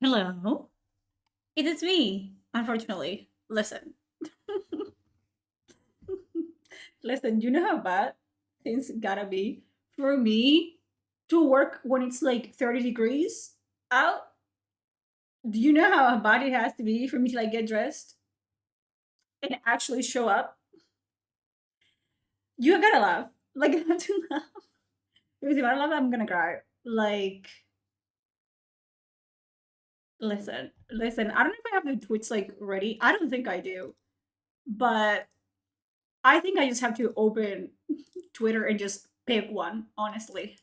Hello. It is me, unfortunately. Listen. Listen, you know how bad things gotta be for me to work when it's like 30 degrees out? Do you know how bad it has to be for me to like get dressed and actually show up? You gotta laugh. Like, I have to laugh. Because if I don't laugh, I'm gonna cry. Like, listen, I don't know if I have the tweets like ready. I don't think I do. But I think I just have to open Twitter and just pick one, honestly.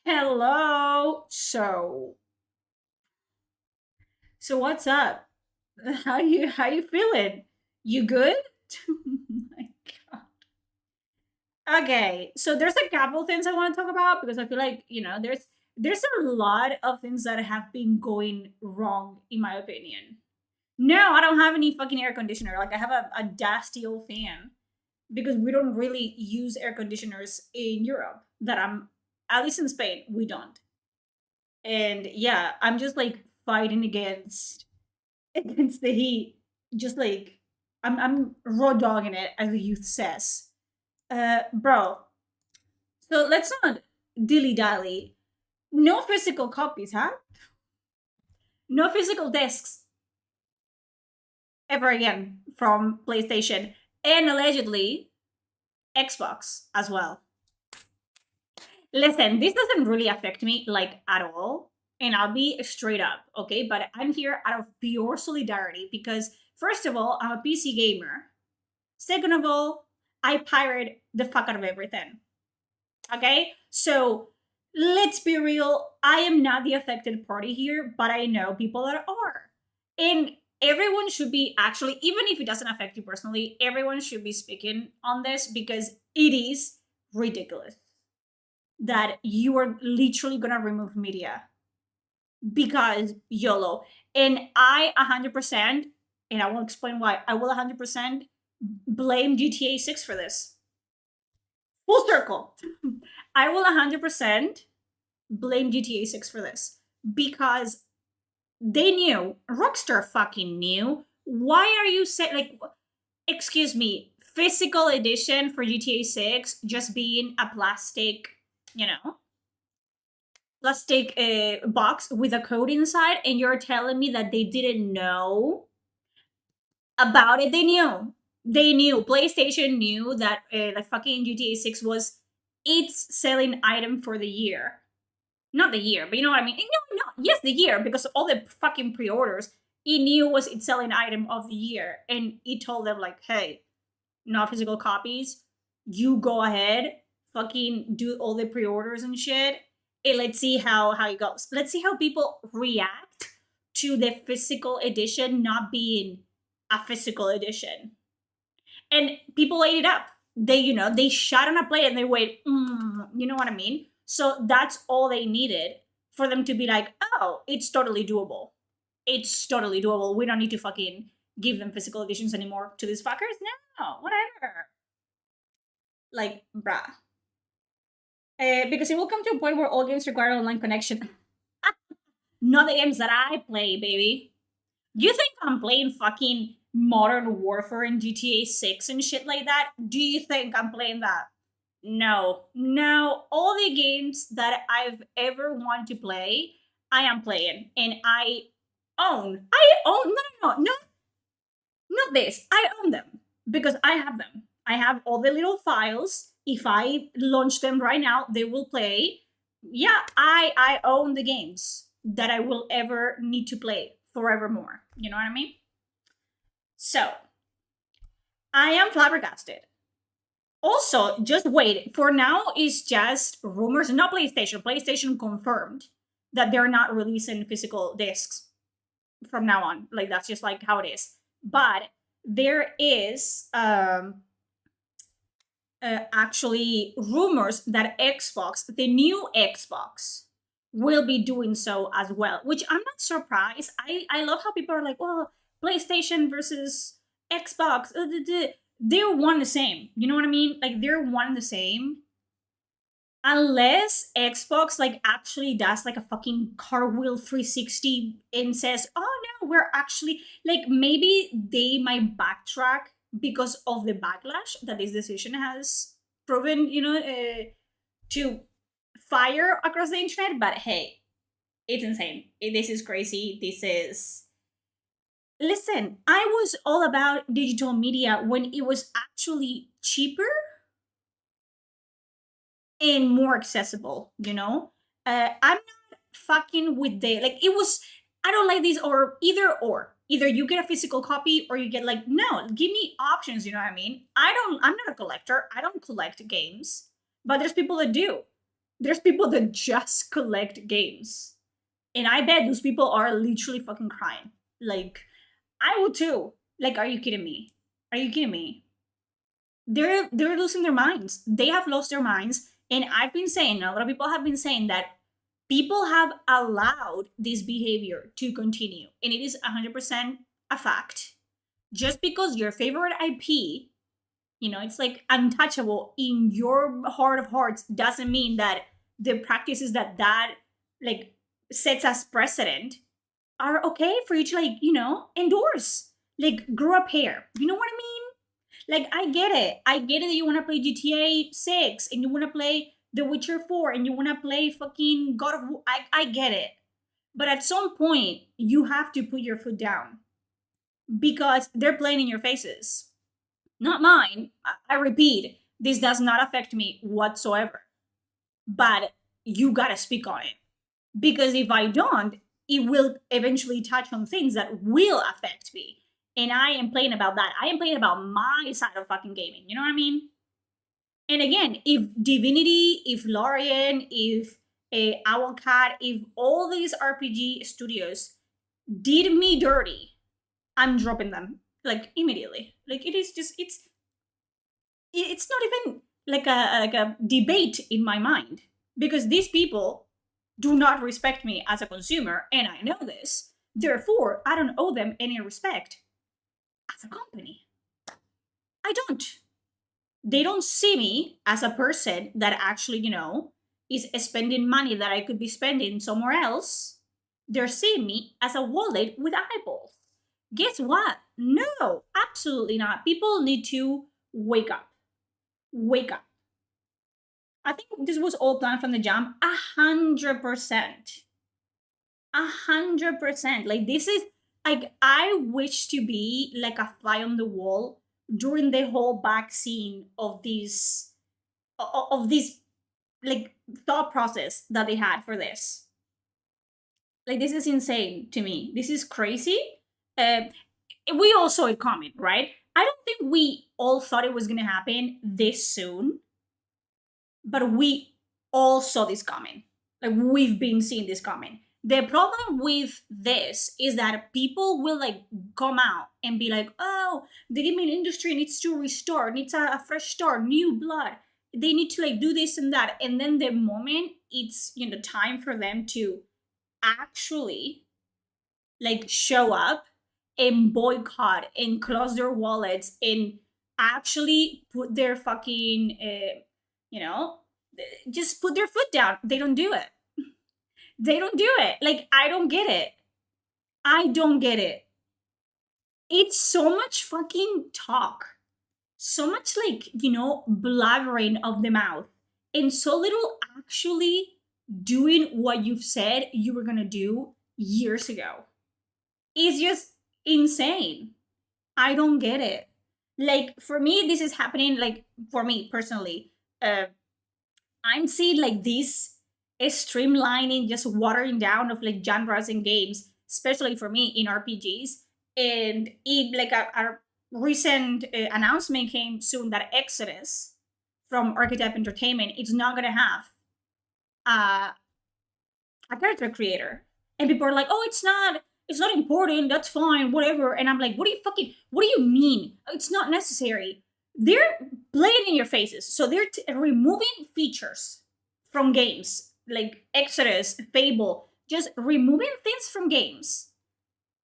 Hello. So what's up? How you feeling? You good? Oh my God. Okay, so there's a couple things I want to talk about because I feel like, there's a lot of things that have been going wrong in my opinion. No, I don't have any fucking air conditioner. Like I have a dusty old fan because we don't really use air conditioners in Europe. That I'm at least in Spain, we don't. And yeah, I'm just like fighting against the heat. Just like I'm raw dogging it, as the youth says. Bro. So let's not dilly dally. No physical copies, huh? No physical discs ever again from PlayStation, and allegedly Xbox as well. Listen, this doesn't really affect me like at all. And I'll be straight up, okay? But I'm here out of pure solidarity because, first of all, I'm a PC gamer. Second of all, I pirate the fuck out of everything, okay? So let's be real. I am not the affected party here, but I know people that are. And everyone should be actually, even if it doesn't affect you personally, everyone should be speaking on this because it is ridiculous that you are literally gonna remove media because YOLO. And I 100%, and I will explain why, I will 100% blame GTA 6 for this. Full circle. I will 100% blame GTA 6 for this because they knew, Rockstar fucking knew. Why are you saying, like, excuse me, physical edition for GTA 6 just being a plastic, you know, plastic box with a code inside, and you're telling me that they didn't know about it? They knew. They knew. PlayStation knew that the fucking GTA 6 was its selling item for the year. Not the year, but you know what I mean? No, no, yes, the year, because all the fucking pre orders, it knew was its selling item of the year. And it told them, like, hey, not physical copies. You go ahead, fucking do all the pre-orders and shit, and let's see how it goes. Let's see how people react to the physical edition not being a physical edition. And people ate it up. They shot on a plate and they wait. You know what I mean? So that's all they needed for them to be like, oh, it's totally doable. It's totally doable. We don't need to fucking give them physical editions anymore to these fuckers. No, whatever. Like, bruh. Because it will come to a point where all games require online connection. Not the games that I play, baby. You think I'm playing fucking Modern Warfare and GTA 6 and shit like that? Do you think I'm playing that? No. No. All the games that I've ever wanted to play, I am playing. And I own. No, no, no. Not this. I own them because I have them. I have all the little files. If I launch them right now, they will play. Yeah, I own the games that I will ever need to play forevermore. You know what I mean? So I am flabbergasted. Also, just wait. For now, it's just rumors. Not PlayStation. PlayStation confirmed that they're not releasing physical discs from now on. Like that's just like how it is. But there is actually rumors that Xbox, the new Xbox, will be doing so as well, which I'm not surprised. I love how people are like, well, PlayStation versus Xbox. They're one the same. You know what I mean? Like they're one the same. Unless Xbox like actually does like a fucking cartwheel 360 and says, "Oh no, we're actually like maybe they might backtrack because of the backlash that this decision has proven, to fire across the internet." But hey, it's insane. This is crazy. This is Listen, I was all about digital media when it was actually cheaper and more accessible, I'm not fucking with the like it was I don't like these or either or. Either you get a physical copy or you get like no, give me options, you know what I mean? I'm not a collector. I don't collect games. But there's people that do. There's people that just collect games. And I bet those people are literally fucking crying. Like I would too. Like, are you kidding me? Are you kidding me? They're losing their minds. They have lost their minds. And I've been saying, a lot of people have been saying that people have allowed this behavior to continue. And it is 100% a fact. Just because your favorite IP, it's like untouchable in your heart of hearts doesn't mean that the practices that like sets as precedent are okay for you to like, endorse. Like grow up here. You know what I mean? Like I get it. I get it that you want to play GTA 6 and you want to play The Witcher 4 and you want to play fucking God of War. I get it. But at some point, you have to put your foot down because they're playing in your faces. Not mine. I repeat, this does not affect me whatsoever. But you got to speak on it. Because if I don't, it will eventually touch on things that will affect me. And I am playing about that. I am playing about my side of fucking gaming. You know what I mean? And again, if Divinity, if Lorien, if Owlcat, if all these RPG studios did me dirty, I'm dropping them like immediately. Like it is just it's not even like a debate in my mind because these people do not respect me as a consumer, and I know this. Therefore, I don't owe them any respect as a company. I don't. They don't see me as a person that actually, is spending money that I could be spending somewhere else. They're seeing me as a wallet with eyeballs. Guess what? No, absolutely not. People need to wake up. Wake up. I think this was all planned from the jump. 100%. 100%. Like this is like I wish to be like a fly on the wall during the whole back scene of this like thought process that they had for this. Like this is insane to me. This is crazy. Uh, we all saw it coming, right? I don't think we all thought it was gonna happen this soon, but we all saw this coming. Like we've been seeing this coming. The problem with this is that people will like come out and be like, "Oh, the gaming industry needs to restart, needs a fresh start, new blood. They need to like do this and that." And then the moment it's time for them to actually like show up and boycott and close their wallets and actually put their fucking you know just put their foot down, they don't do it. They don't do it. Like I don't get it. I don't get it. It's so much fucking talk, so much like blabbering of the mouth and so little actually doing what you've said you were gonna do years ago. It's just insane. I don't get it. Like for me, this is happening. Like for me personally, I'm seeing like this streamlining, just watering down of like genres and games, especially for me in RPGs. And it like a recent announcement came soon that Exodus from Archetype Entertainment it's not gonna have uh, a character creator, and people are like, "Oh, it's not important. That's fine, whatever." And I'm like, what do you mean? It's not necessary. They're playing in your faces, so they're removing features from games like Exodus, Fable, just removing things from games.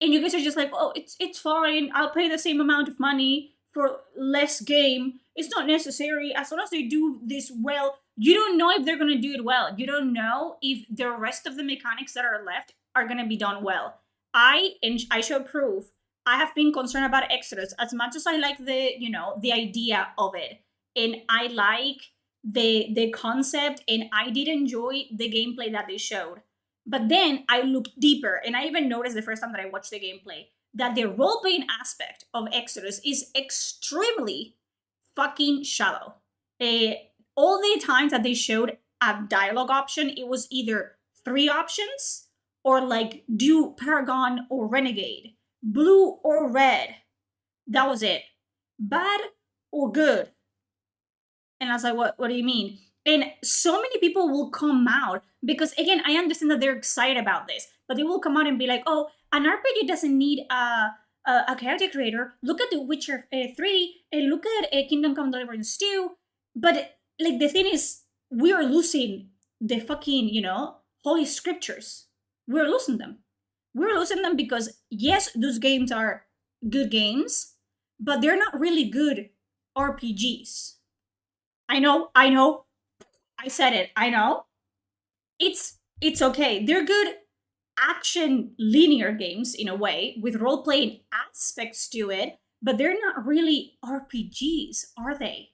And you guys are just like, "Oh, it's fine. I'll pay the same amount of money for less game. It's not necessary as long as they do this well." You don't know if they're going to do it well. You don't know if the rest of the mechanics that are left are going to be done well. I show proof. I have been concerned about Exodus as much as I like the idea of it, and I like the concept, and I did enjoy the gameplay that they showed. But then I looked deeper, and I even noticed the first time that I watched the gameplay that the role playing aspect of Exodus is extremely fucking shallow. Eh, all the times that they showed a dialogue option, it was either three options or like do Paragon or Renegade, blue or red. That was it. Bad or good. And I was like, what do you mean? And so many people will come out because, again, I understand that they're excited about this, but they will come out and be like, oh, an RPG doesn't need a character creator. Look at The Witcher 3 and look at Kingdom Come Deliverance 2. But, like, the thing is, we are losing the fucking, holy scriptures. We're losing them. We're losing them because, yes, those games are good games, but they're not really good RPGs. I know. I said it. I know. It's okay. They're good action linear games in a way with role playing aspects to it, but they're not really RPGs, are they?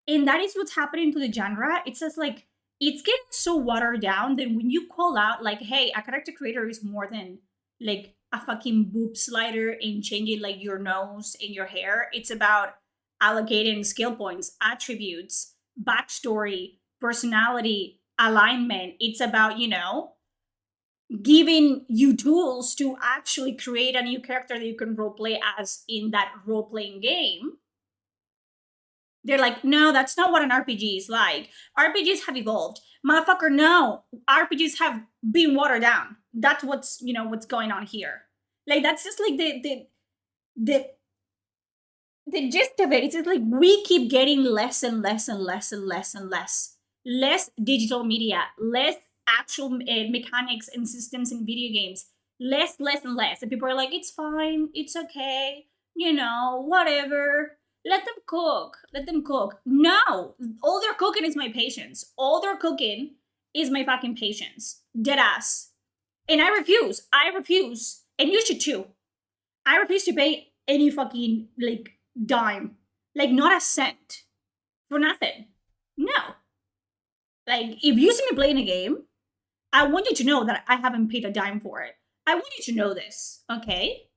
And that is what's happening to the genre. It's just like it's getting so watered down that when you call out like, hey, a character creator is more than like a fucking boob slider and changing like your nose and your hair. It's about allocating skill points, attributes, backstory, personality, alignment. It's about, giving you tools to actually create a new character that you can roleplay as in that role playing game. They're like, no, that's not what an RPG is like. RPGs have evolved. Motherfucker, no. RPGs have been watered down. That's what's going on here. Like that's just like the gist of it. It's just like we keep getting less and less and less and less and less. Less digital media, less actual mechanics and systems in video games. Less and less. And people are like, it's fine, it's okay, whatever. Let them cook. Let them cook. No, all they're cooking is my patience. All they're cooking is my fucking patience. Dead ass. And I refuse. And you should too. I refuse to pay any fucking like dime. Like not a cent. For nothing. No. Like if you see me playing a game, I want you to know that I haven't paid a dime for it. I want you to know this, okay?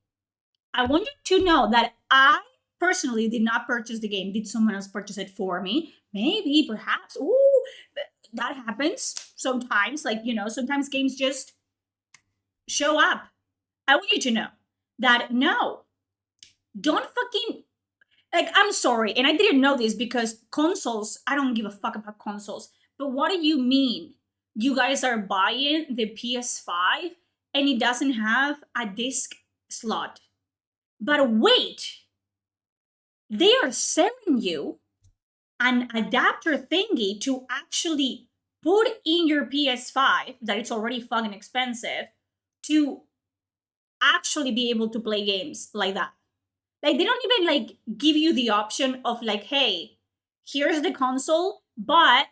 I want you to know that I personally did not purchase the game. Did someone else purchase it for me? Maybe, perhaps. Ooh, that happens sometimes. Like, sometimes games just show up. I want you to know that no, don't fucking, like, I'm sorry. And I didn't know this because consoles, I don't give a fuck about consoles. But what do you mean? You guys are buying the PS5 and it doesn't have a disc slot. But wait, they are selling you an adapter thingy to actually put in your PS5 that it's already fucking expensive to actually be able to play games like that. Like they don't even like give you the option of like, hey, here's the console, but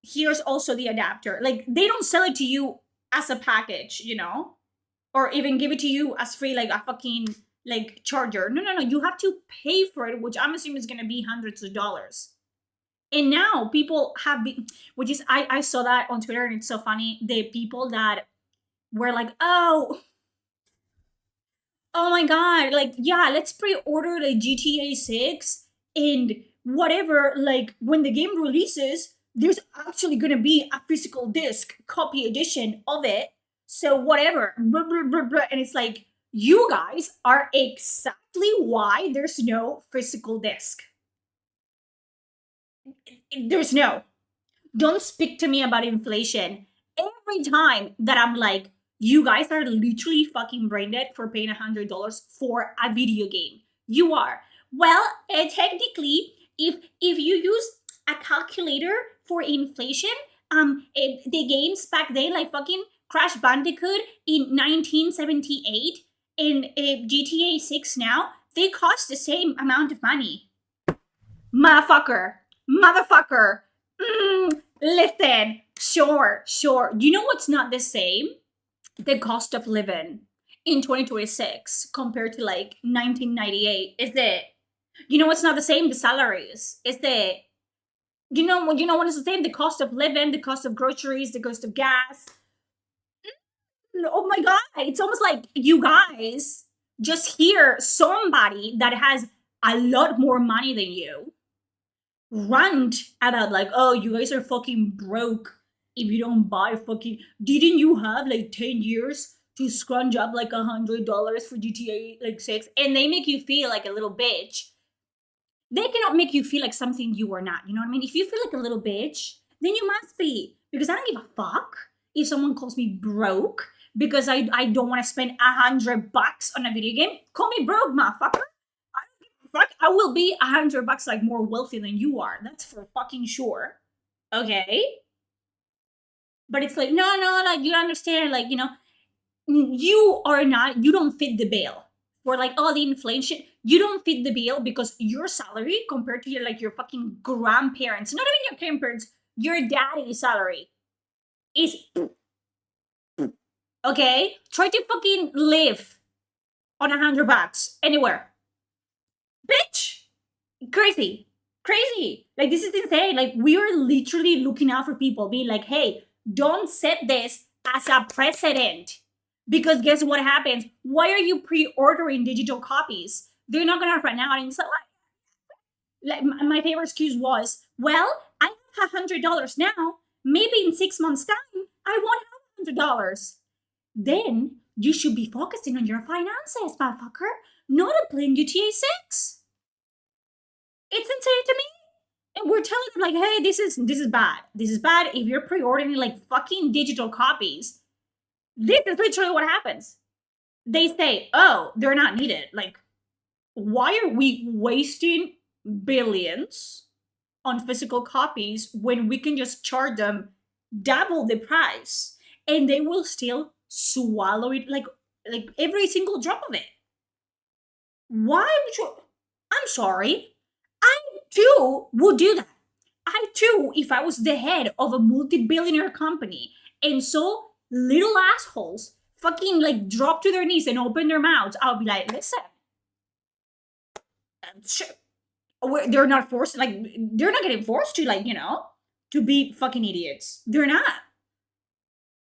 here's also the adapter. Like they don't sell it to you as a package, or even give it to you as free, like a fucking like charger. No. You have to pay for it, which I'm assuming is going to be hundreds of dollars. And now people have been, which is, I saw that on Twitter and it's so funny. The people that were like, oh my God, like, yeah, let's pre-order the GTA 6 and whatever, like when the game releases, there's actually going to be a physical disc copy edition of it. So whatever, blah, blah, blah, blah. And it's like, you guys are exactly why there's no physical disc. There's no. Don't speak to me about inflation. Every time that I'm like, you guys are literally fucking brain dead for paying $100 for a video game. You are. Well, technically, if you use a calculator for inflation, the games back then, like fucking Crash Bandicoot in 1978 and GTA 6 now, they cost the same amount of money. Motherfucker. Listen, sure. You know what's not the same? The cost of living in 2026 compared to like 1998 is the, you know what's not the same? The salaries. Is the, you know what is the same? The cost of living, the cost of groceries, the cost of gas. Oh my god, it's almost like you guys just hear somebody that has a lot more money than you rant about like, oh, you guys are fucking broke if you don't buy fucking. Didn't you have like 10 years to scrunch up like $100 for GTA like 6? And they make you feel like a little bitch. They cannot make you feel like something you are not. You know what I mean? If you feel like a little bitch, then you must be. Because I don't give a fuck if someone calls me broke because I don't want to spend $100 on a video game. Call me broke, motherfucker. Fuck, I will be $100 like more wealthy than you are. That's for fucking sure. Okay? But it's like, no, like you understand, like, you are not, you don't fit the bill. For like all the inflation, you don't fit the bill because your salary compared to your fucking grandparents, not even your grandparents, your daddy's salary is okay. Try to fucking live on $100 anywhere. Bitch! Crazy. Like, this is insane. Like, we are literally looking out for people, being like, hey, don't set this as a precedent. Because guess what happens? Why are you pre-ordering digital copies? They're not gonna run out. And so, like my favorite excuse was, well, I have $100 now. Maybe in 6 months' time, I won't have $100. Then you should be focusing on your finances, motherfucker, not on playing GTA 6. It's insane to me. And we're telling them like, hey, this is bad. This is bad. If you're pre-ordering like fucking digital copies, this is literally what happens. They say, oh, they're not needed. Like, why are we wasting billions on physical copies when we can just charge them double the price and they will still swallow it like every single drop of it? Why would you? I'm sorry. I too would do that. I too, if I was the head of a multi-billionaire company and so little assholes fucking like drop to their knees and open their mouths, I'll be like, listen, they're not forced, like, they're not getting forced to, like, to be fucking idiots. They're not.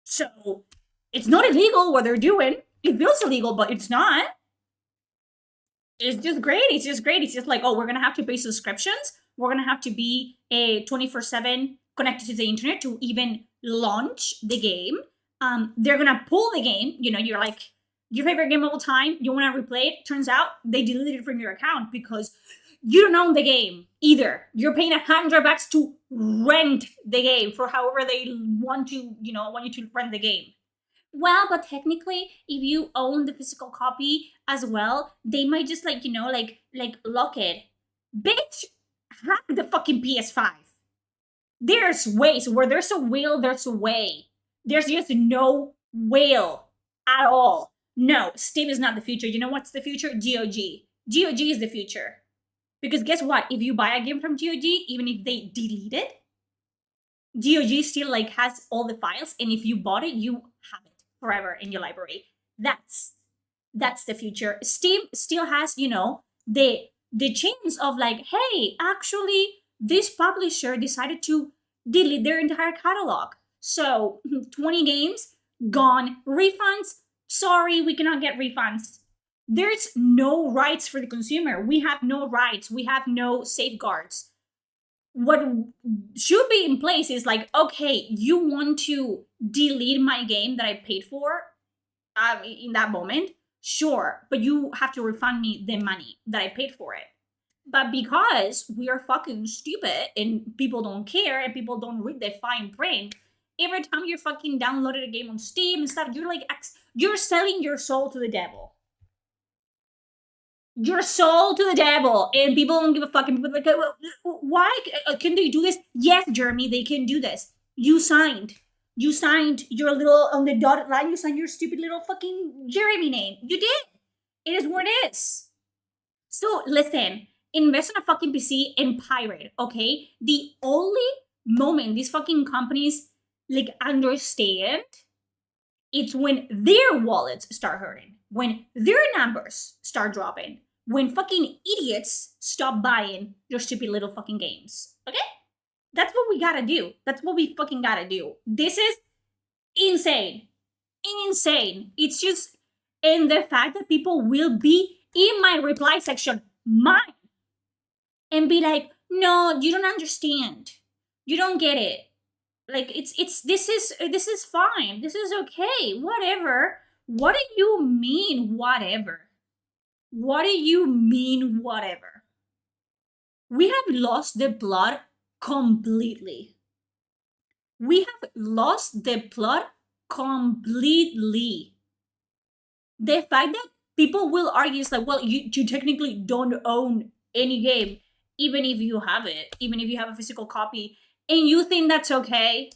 So it's not illegal what they're doing. It feels illegal, but it's not. It's just great. It's just like, oh, we're gonna have to pay subscriptions. We're gonna have to be a 24/7 connected to the internet to even launch the game. They're gonna pull the game. You're like, your favorite game of all time, you want to replay it. Turns out they deleted it from your account because you don't own the game either. You're paying $100 to rent the game for however they want to, want you to rent the game. Well, but technically, if you own the physical copy as well, they might just like lock it. Bitch, hack the fucking PS5. There's ways. Where there's a will, there's a way. There's just no will at all. No, Steam is not the future. You know what's the future? GOG. GOG is the future. Because guess what? If you buy a game from GOG, even if they delete it, GOG still like has all the files, and if you bought it, you have it forever in your library. That's the future. Steam still has, the chance of like, hey, actually, this publisher decided to delete their entire catalog. So 20 games gone. Refunds? Sorry, we cannot get refunds. There's no rights for the consumer. We have no rights. We have no safeguards. What should be in place is like, okay, you want to delete my game that I paid for in that moment? Sure, but you have to refund me the money that I paid for it. But because we are fucking stupid and people don't care and people don't read the fine print, every time you fucking downloaded a game on Steam and stuff, you're selling your soul to the devil. Your soul to the devil, and people don't give a fuck. And people are like, why can they do this? Yes, Jeremy, they can do this. You signed your little on the dotted line. You signed your stupid little fucking Jeremy name. You did. It is what it is. So listen, invest in a fucking PC and pirate. Okay, the only moment these fucking companies like understand, it's when their wallets start hurting, when their numbers start dropping, when fucking idiots stop buying your stupid little fucking games. Okay? That's what we gotta do. That's what we fucking gotta do. This is insane. Insane. It's just, and the fact that people will be in my reply section, mine, and be like, no, you don't understand. You don't get it. Like this is fine. This is okay. Whatever. What do you mean whatever? What do you mean whatever? We have lost the plot completely. We have lost the plot completely. The fact that people will argue is like, well, you technically don't own any game, even if you have it, even if you have a physical copy, and you think that's okay.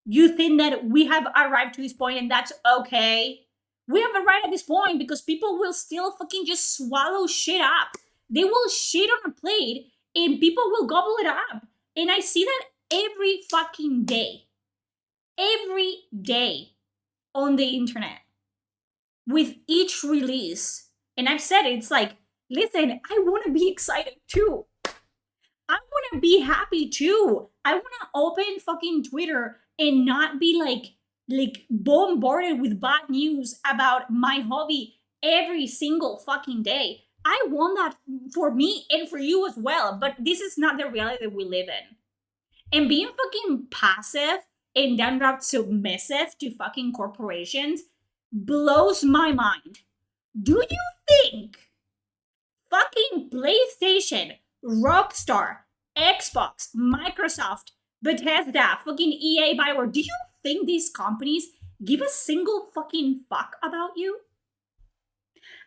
You think that we have arrived to this point and that's okay. We have arrived at this point because people will still fucking just swallow shit up. They will shit on a plate and people will gobble it up. And I see that every fucking day. Every day on the internet. With each release. And I've said it, it's like, listen, I want to be excited too. I want to be happy too. I want to open fucking Twitter and not be like bombarded with bad news about my hobby every single fucking day. I want that for me and for you as well, but this is not the reality that we live in. And being fucking passive and downright submissive to fucking corporations blows my mind. Do you think fucking PlayStation, Rockstar, Xbox, Microsoft, Bethesda, fucking EA, Bioware, do you think these companies give a single fucking fuck about you?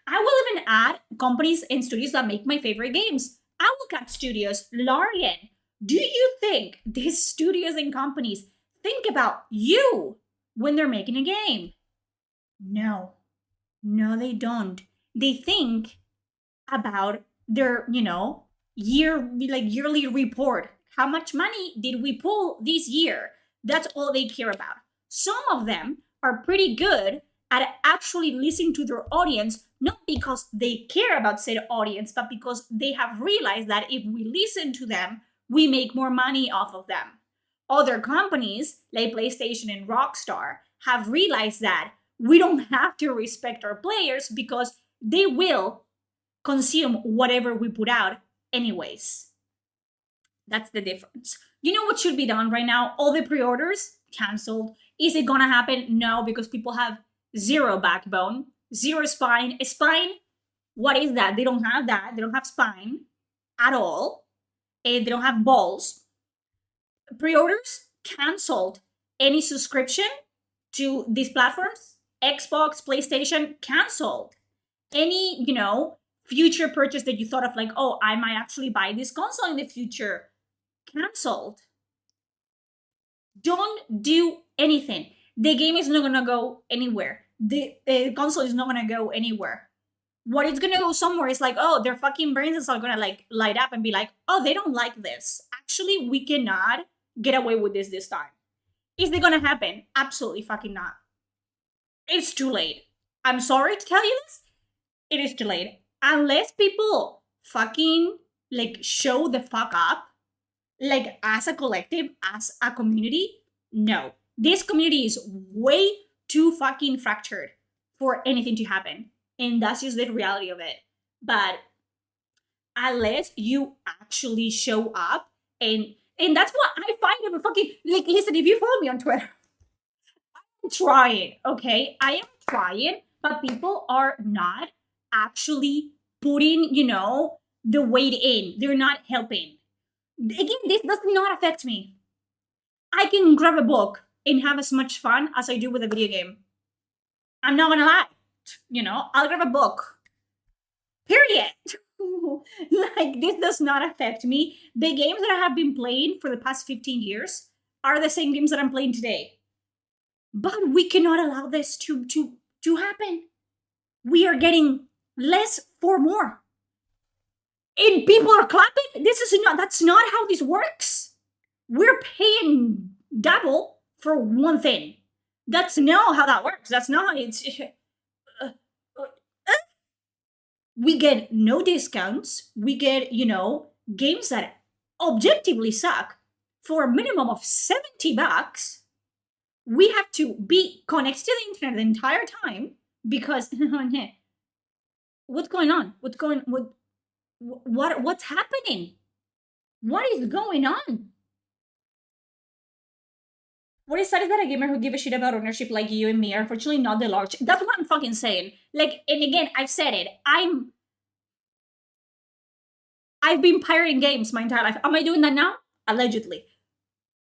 I will even add companies and studios that make my favorite games. Owlcat Studios, Larian. Do you think these studios and companies think about you when they're making a game? No. No, they don't. They think about their, yearly report. How much money did we pull this year? That's all they care about. Some of them are pretty good at actually listening to their audience, not because they care about said audience, but because they have realized that if we listen to them, we make more money off of them. Other companies, like PlayStation and Rockstar, have realized that we don't have to respect our players because they will consume whatever we put out anyways. That's the difference. You know what should be done right now? All the pre-orders canceled. Is it gonna happen? No, because people have zero backbone, zero spine. A spine, what is that? They don't have that. They don't have spine at all. And they don't have balls. Pre-orders canceled. Any subscription to these platforms, Xbox, PlayStation, canceled. Any, future purchase that you thought of, like, oh, I might actually buy this console in the future, canceled. Don't do anything. The game is not gonna go anywhere. The console is not gonna go anywhere. What it's gonna go somewhere is like, oh, their fucking brains are gonna like light up and be like, oh, they don't like this. Actually, we cannot get away with this time. Is it gonna happen? Absolutely fucking not. It's too late. I'm sorry to tell you this. It is too late. Unless people fucking show the fuck up, as a collective, as a community, no. This community is way too fucking fractured for anything to happen. And that's just the reality of it. But unless you actually show up, and that's what I find of fucking, listen, if you follow me on Twitter, I'm trying, okay? I am trying, but people are not actually putting, the weight in. They're not helping. Again, this does not affect me. I can grab a book and have as much fun as I do with a video game. I'm not gonna lie. I'll grab a book. Period. This does not affect me. The games that I have been playing for the past 15 years are the same games that I'm playing today. But we cannot allow this to happen. We are getting less for more. And people are clapping. That's not how this works. we're paying double for one thing. That's not how that works. That's not how it's. We get no discounts. We get, games that objectively suck for a minimum of $70. We have to be connected to the internet the entire time because what's going on? What's happening? What is going on? What is sad is that a gamer who give a shit about ownership like you and me are unfortunately not the large. That's what I'm fucking saying. Like, and again, I've said it. I've been pirating games my entire life. Am I doing that now? Allegedly.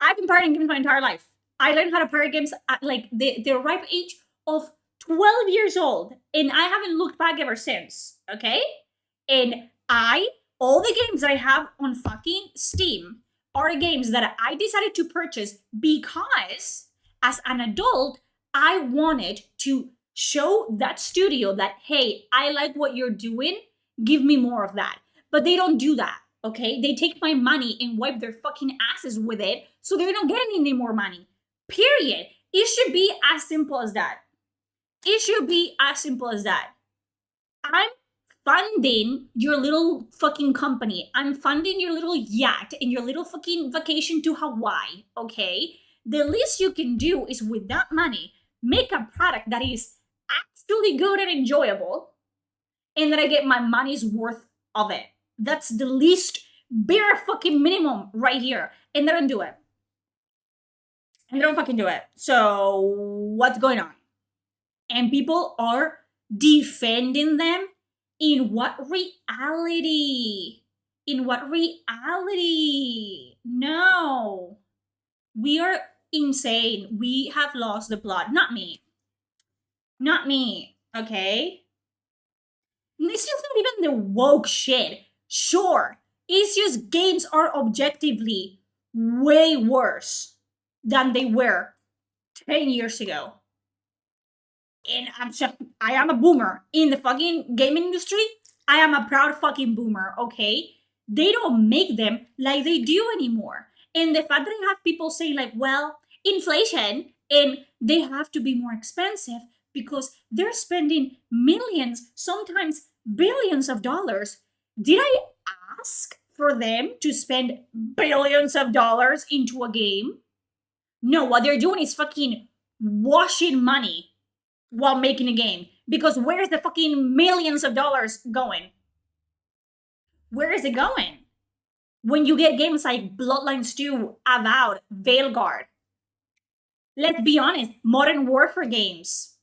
I've been pirating games my entire life. I learned how to pirate games at like the ripe age of 12 years old. And I haven't looked back ever since. Okay? And all the games that I have on fucking Steam are games that I decided to purchase because as an adult, I wanted to show that studio that, hey, I like what you're doing. Give me more of that. But they don't do that, okay? They take my money and wipe their fucking asses with it so they don't get any more money. Period. It should be as simple as that. It should be as simple as that. I'm funding your little fucking company. I'm funding your little yacht and your little fucking vacation to Hawaii, okay? The least you can do is with that money, make a product that is actually good and enjoyable and that I get my money's worth of it. That's the least bare fucking minimum right here. And they don't do it. And they don't fucking do it. So what's going on? And people are defending them. In what reality? In what reality? No. We are insane. We have lost the plot. Not me. Not me. Okay? This is not even the woke shit. Sure, it's just games are objectively way worse than they were 10 years ago. And I am a boomer in the fucking gaming industry. I am a proud fucking boomer, okay? They don't make them like they do anymore. And the fact that I have people saying like, well, inflation, and they have to be more expensive because they're spending millions, sometimes billions of dollars. Did I ask for them to spend billions of dollars into a game? No, what they're doing is fucking washing money while making a game. Because where's the fucking millions of dollars going? Where is it going? When you get games like Bloodlines 2, Avowed, Veilguard. Let's be honest, Modern Warfare games.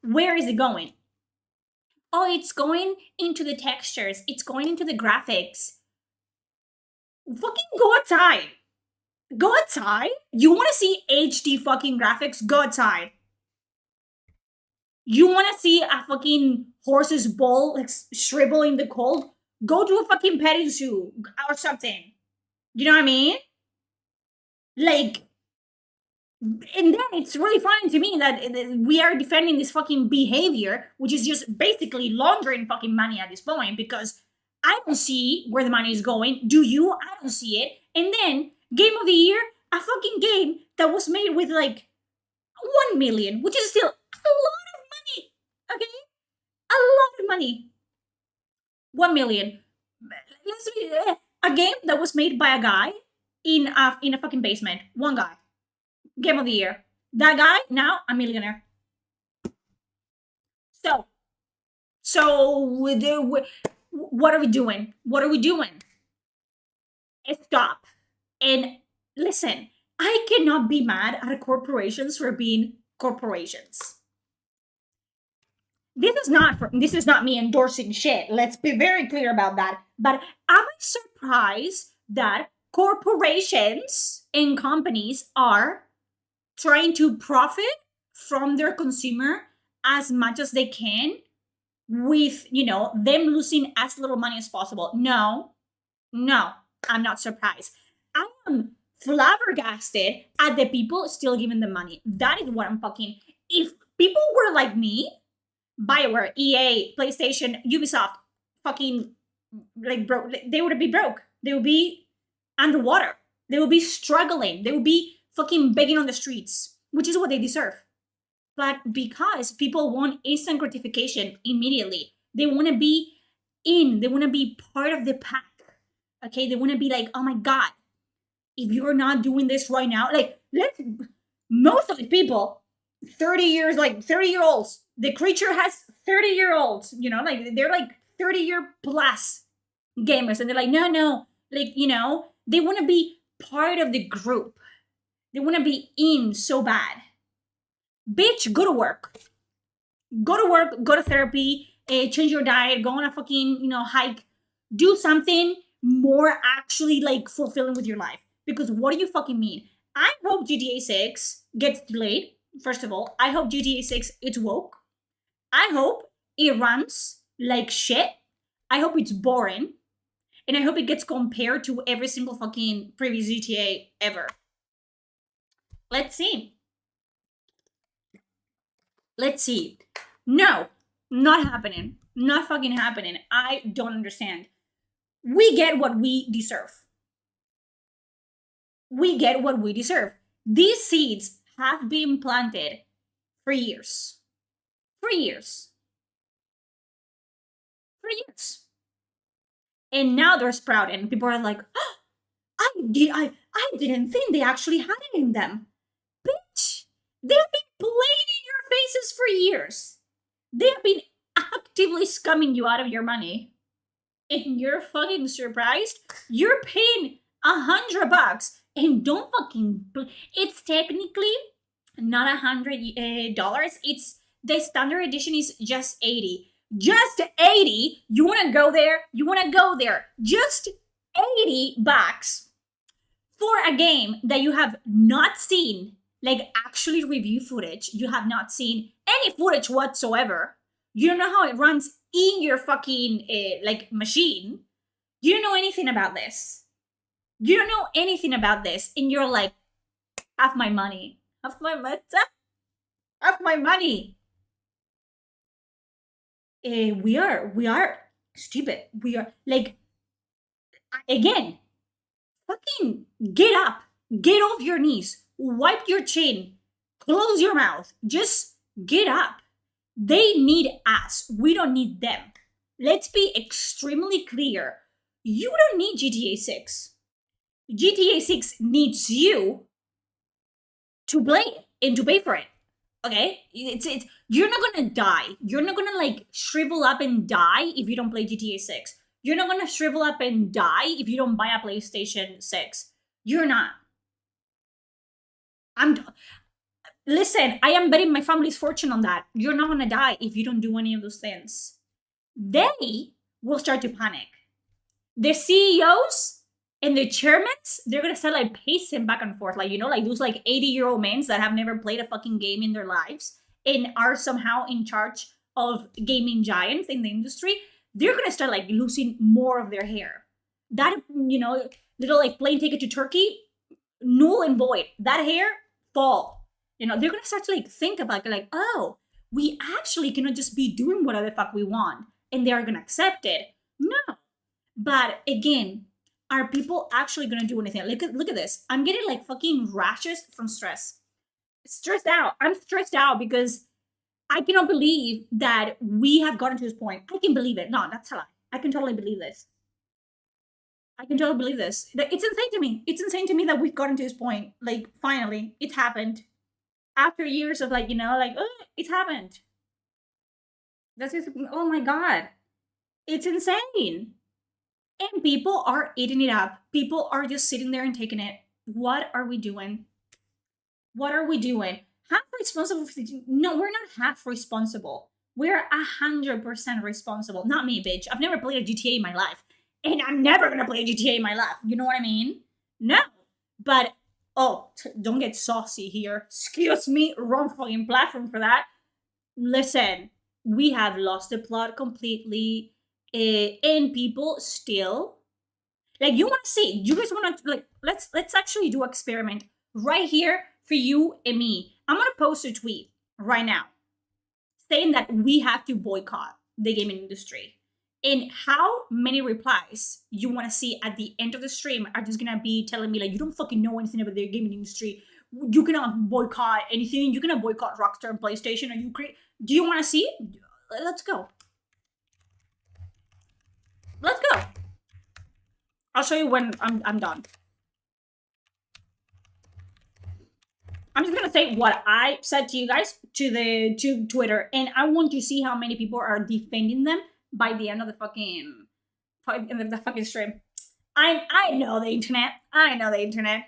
Where is it going? Oh, it's going into the textures. It's going into the graphics. Fucking go outside. Go outside. You want to see HD fucking graphics? Go outside. You want to see a fucking horse's ball like shrivel in the cold? Go to a fucking petting zoo or something. You know what I mean? Like, and then it's really funny to me that we are defending this fucking behavior, which is just basically laundering fucking money at this point because I don't see where the money is going. Do you? I don't see it. And then, Game of the Year, a fucking game that was made with like 1 million, which is still a lot of money. Okay? A lot of money. 1 million. Let's be, a game that was made by a guy in a fucking basement. One guy. Game of the Year. That guy, now a millionaire. So what are we doing? What are we doing? Stop. And listen, I cannot be mad at corporations for being corporations. This is not me endorsing shit. Let's be very clear about that. But am I surprised that corporations and companies are trying to profit from their consumer as much as they can with, them losing as little money as possible? No, I'm not surprised. I am flabbergasted at the people still giving them money. That is what I'm fucking... If people were like me, BioWare, EA, PlayStation, Ubisoft, fucking, like, broke, they would be broke. They would be underwater. They will be struggling. They will be fucking begging on the streets, which is what they deserve. But because people want instant gratification immediately, they want to be they want to be part of the pack. Okay, they want to be like, oh my god, if you're not doing this right now, like most of the people, 30 years, like 30-year-olds, the creature has 30-year-olds, like they're like 30-year plus gamers, and they're like, no, like, they want to be part of the group. They want to be in so bad. Bitch, go to work. Go to work, go to therapy, change your diet, go on a fucking, hike. Do something more actually like fulfilling with your life. Because what do you fucking mean? I hope GTA 6 gets delayed. First of all, I hope GTA 6 it's woke. I hope it runs like shit. I hope it's boring. And I hope it gets compared to every single fucking previous GTA ever. Let's see. Let's see. No, not happening. Not fucking happening. I don't understand. We get what we deserve. We get what we deserve. These seeds have been planted for years. For years. For years. And now they're sprouting. And people are like, oh, I didn't think they actually had it in them. Bitch, they've been playing in your faces for years. They've been actively scumming you out of your money. And you're fucking surprised? You're paying $100 and don't fucking. It's technically not $100. It's the standard edition is just 80. Just 80. You want to go there? You want to go there? Just $80 for a game that you have not seen, like actually review footage. You have not seen any footage whatsoever. You don't know how it runs in your fucking like machine. You don't know anything about this. You don't know anything about this, and you're like, have my money. Have my money. Have my money. We are stupid. We are like, again, fucking get up, get off your knees, wipe your chin, close your mouth, just get up. They need us. We don't need them. Let's be extremely clear. You don't need GTA 6. GTA 6 needs you to play it and to pay for it. Okay? It's you're not gonna die. You're not gonna like shrivel up and die if you don't play GTA 6. You're not gonna shrivel up and die if you don't buy a PlayStation 6. You're not. Listen, I am betting my family's fortune on that. You're not gonna die if you don't do any of those things. They will start to panic. The CEOs and the chairmen, they're gonna start like pacing back and forth, like like those like 80-year-old men that have never played a fucking game in their lives and are somehow in charge of gaming giants in the industry. They're gonna start like losing more of their hair. That little like plane ticket to Turkey, null and void. That hair fall. They're gonna start to like think about like, oh, we actually cannot just be doing whatever the fuck we want, and they are gonna accept it. No, but again, are people actually gonna do anything? Look at this. I'm getting like fucking rashes from stress. Stressed out. I'm stressed out because I cannot believe that we have gotten to this point. I can believe it. No, that's a lie. I can totally believe this. I can totally believe this. It's insane to me. It's insane to me that we've gotten to this point. Like, finally, it happened. After years of like, oh, it's happened. That's just, oh my God. It's insane. And people are eating it up. People are just sitting there and taking it. What are we doing? What are we doing? Half responsible? No, we're not half responsible. We're 100% responsible. Not me, bitch. I've never played a GTA in my life. And I'm never going to play a GTA in my life. You know what I mean? No. But, don't get saucy here. Excuse me, wrong fucking platform for that. Listen, we have lost the plot completely. And people still, like, you want to see, you guys want to, like, let's actually do experiment right here for you and me. I'm going to post a tweet right now saying that we have to boycott the gaming industry. And how many replies you want to see at the end of the stream are just gonna be telling me like you don't fucking know anything about the gaming industry. You cannot boycott anything. You cannot boycott Rockstar and PlayStation. Are you crazy? Do you want to see? Let's go. Let's go. I'll show you when I'm done. I'm just gonna say what I said to you guys to Twitter, and I want to see how many people are defending them by the end of the fucking stream. I know the internet. I know the internet.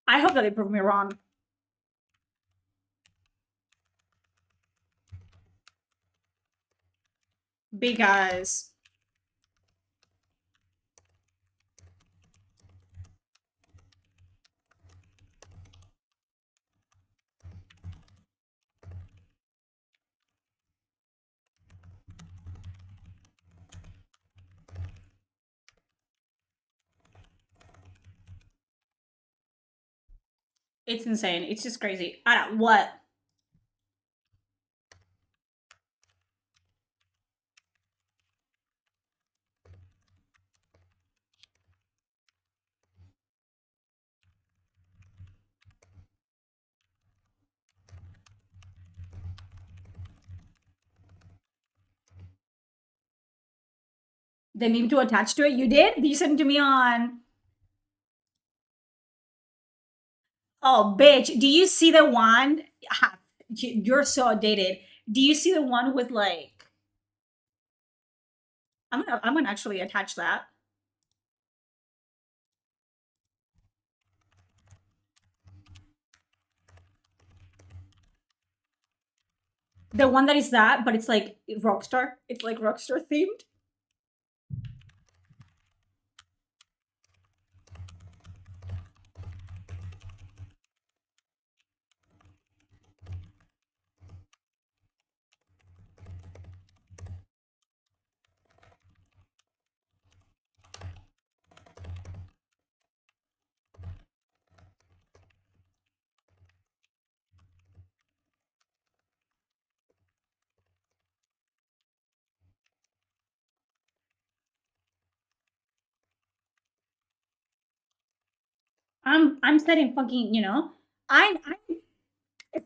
I hope that they prove me wrong. Because it's insane. It's just crazy. I don't what. The meme to attach to it. You did? You sent it to me on. Oh, bitch. Do you see the one? You're so outdated. Do you see the one with like? I'm gonna actually attach that. The one that is that, but it's like Rockstar. It's like Rockstar themed. I'm setting fucking, I'm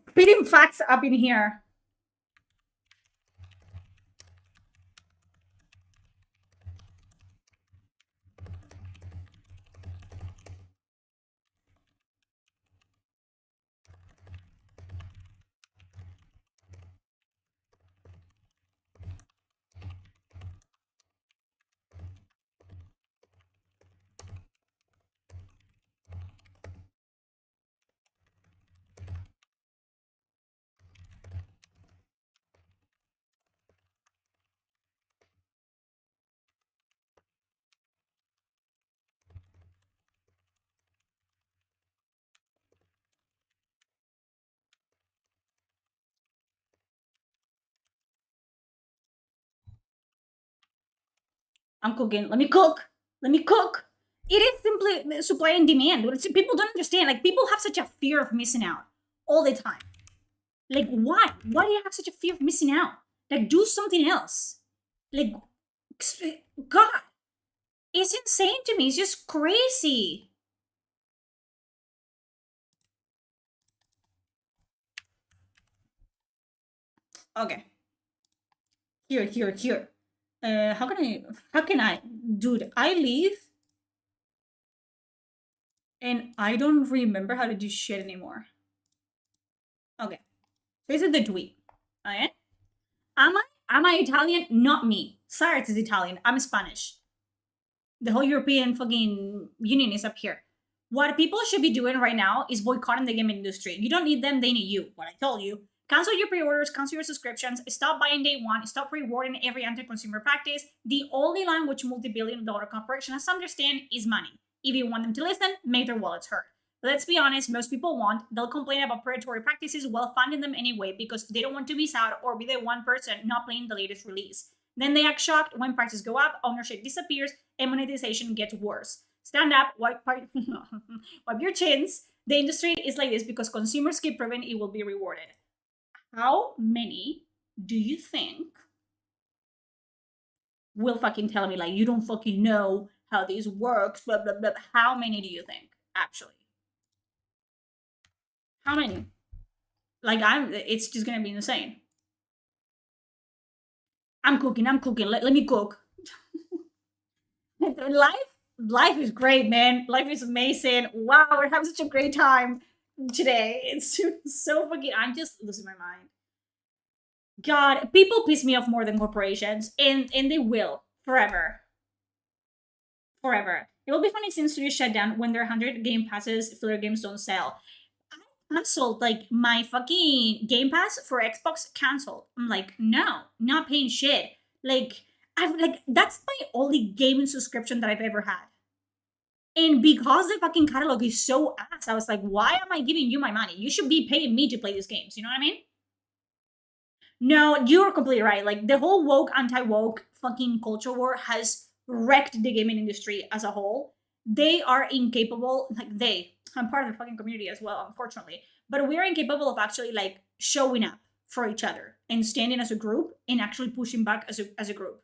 spitting facts up in here. I'm cooking. Let me cook. Let me cook. It is simply supply and demand. People don't understand. Like people have such a fear of missing out all the time. Like why? Why do you have such a fear of missing out? Like do something else. Like God, it's insane to me. It's just crazy. Okay. Here. How can I dude, I leave and I don't remember how to do shit anymore. Okay. This is the tweet. Okay. Am I Italian? Not me. Cyrus is Italian. I'm Spanish. The whole European fucking union is up here. What people should be doing right now is boycotting the game industry. You don't need them, they need you. What I told you. Cancel your pre-orders, cancel your subscriptions, stop buying day one, stop rewarding every anti-consumer practice. The only language multi-billion-dollar corporation has to understand is money. If you want them to listen, make their wallets hurt. But let's be honest, most people won't. They'll complain about predatory practices while funding them anyway because they don't want to miss out or be the one person not playing the latest release. Then they act shocked when prices go up, ownership disappears, and monetization gets worse. Stand up, wipe your chins, The industry is like this because consumers keep proving it will be rewarded. How many do you think will fucking tell me like you don't fucking know how this works, blah blah blah? How many do you think actually? How many? Like it's just gonna be insane. I'm cooking. I'm cooking. Let me cook. Life is great, man. Life is amazing. Wow, we're having such a great time today. It's so fucking. I'm just losing my mind. God, people piss me off more than corporations, and they will forever, forever. It will be funny since studios shut down when their 100 game passes filler games don't sell. I canceled like my fucking Game Pass for Xbox canceled. I'm like, no, not paying shit. Like I've like that's my only gaming subscription that I've ever had. And because the fucking catalog is so ass, I was like, why am I giving you my money? You should be paying me to play these games. You know what I mean? No, you're completely right. Like the whole woke, anti-woke fucking culture war has wrecked the gaming industry as a whole. They are incapable, like I'm part of the fucking community as well, unfortunately. But we're incapable of actually like showing up for each other and standing as a group and actually pushing back as a group.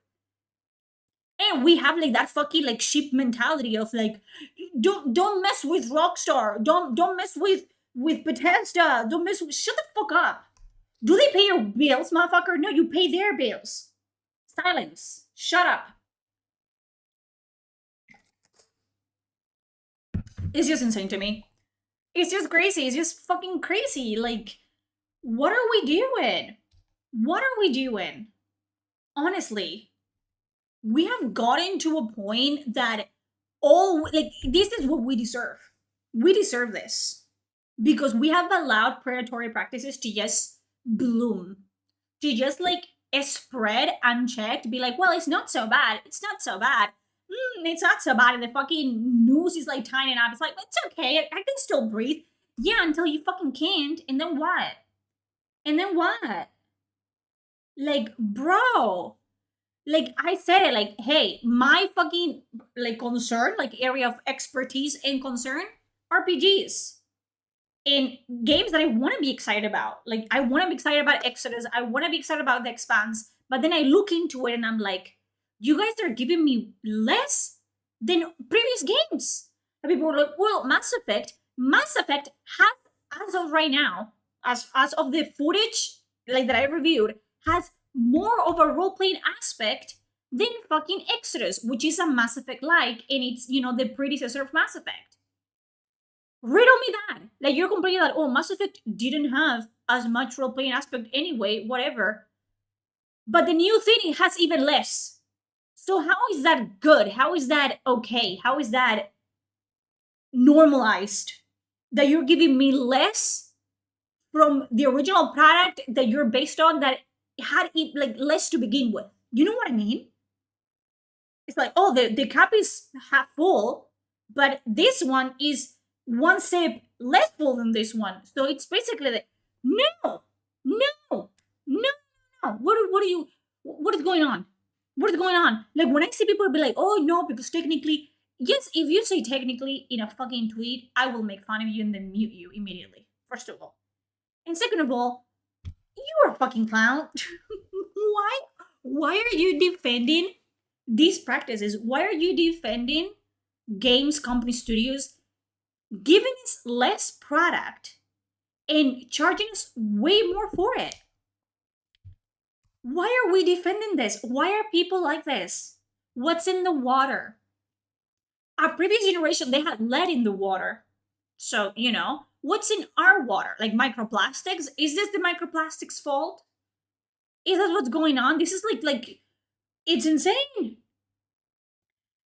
And we have like that fucking like sheep mentality of like don't mess with Rockstar. Don't mess with Bethesda. Don't mess with shut the fuck up. Do they pay your bills, motherfucker? No, you pay their bills. Silence. Shut up. It's just insane to me. It's just crazy. It's just fucking crazy. Like, what are we doing? What are we doing? Honestly, we have gotten to a point that all like this is what we deserve. We deserve this because we have allowed predatory practices to just bloom, to just like spread unchecked, be like, well, it's not so bad. It's not so bad. It's not so bad. And the fucking news is like tightening up. It's like, it's okay. I can still breathe. Yeah, until you fucking can't. And then what? And then what? Like, bro. Like I said it, like, hey, my fucking like concern, like area of expertise and concern, RPGs. In games that I want to be excited about. Like I want to be excited about Exodus. I want to be excited about The Expanse. But then I look into it and I'm like, you guys are giving me less than previous games. And people are like, well, Mass Effect has, as of right now, as of the footage like that I reviewed, has more of a role playing aspect than fucking Exodus, which is a Mass Effect like, and it's the predecessor of Mass Effect. Riddle me that. Like you're complaining that Mass Effect didn't have as much role playing aspect anyway, whatever. But the new thing has even less. So how is that good? How is that okay? How is that normalized? That you're giving me less from the original product that you're based on that had like less to begin with. You know what I mean? It's like, the cup is half full, but this one is one sip less full than this one. So it's basically like, no. What is going on? What is going on? Like when I see people be like, oh no, because technically, yes, if you say technically in a fucking tweet, I will make fun of you and then mute you immediately. First of all. And second of all, you're a fucking clown. Why are you defending these practices? Why are you defending games company studios giving us less product and charging us way more for it? Why are we defending this? Why are people like this? What's in the water? Our previous generation, they had lead in the water. So, what's in our water? Like microplastics? Is this the microplastics' fault? Is that what's going on? This is like it's insane.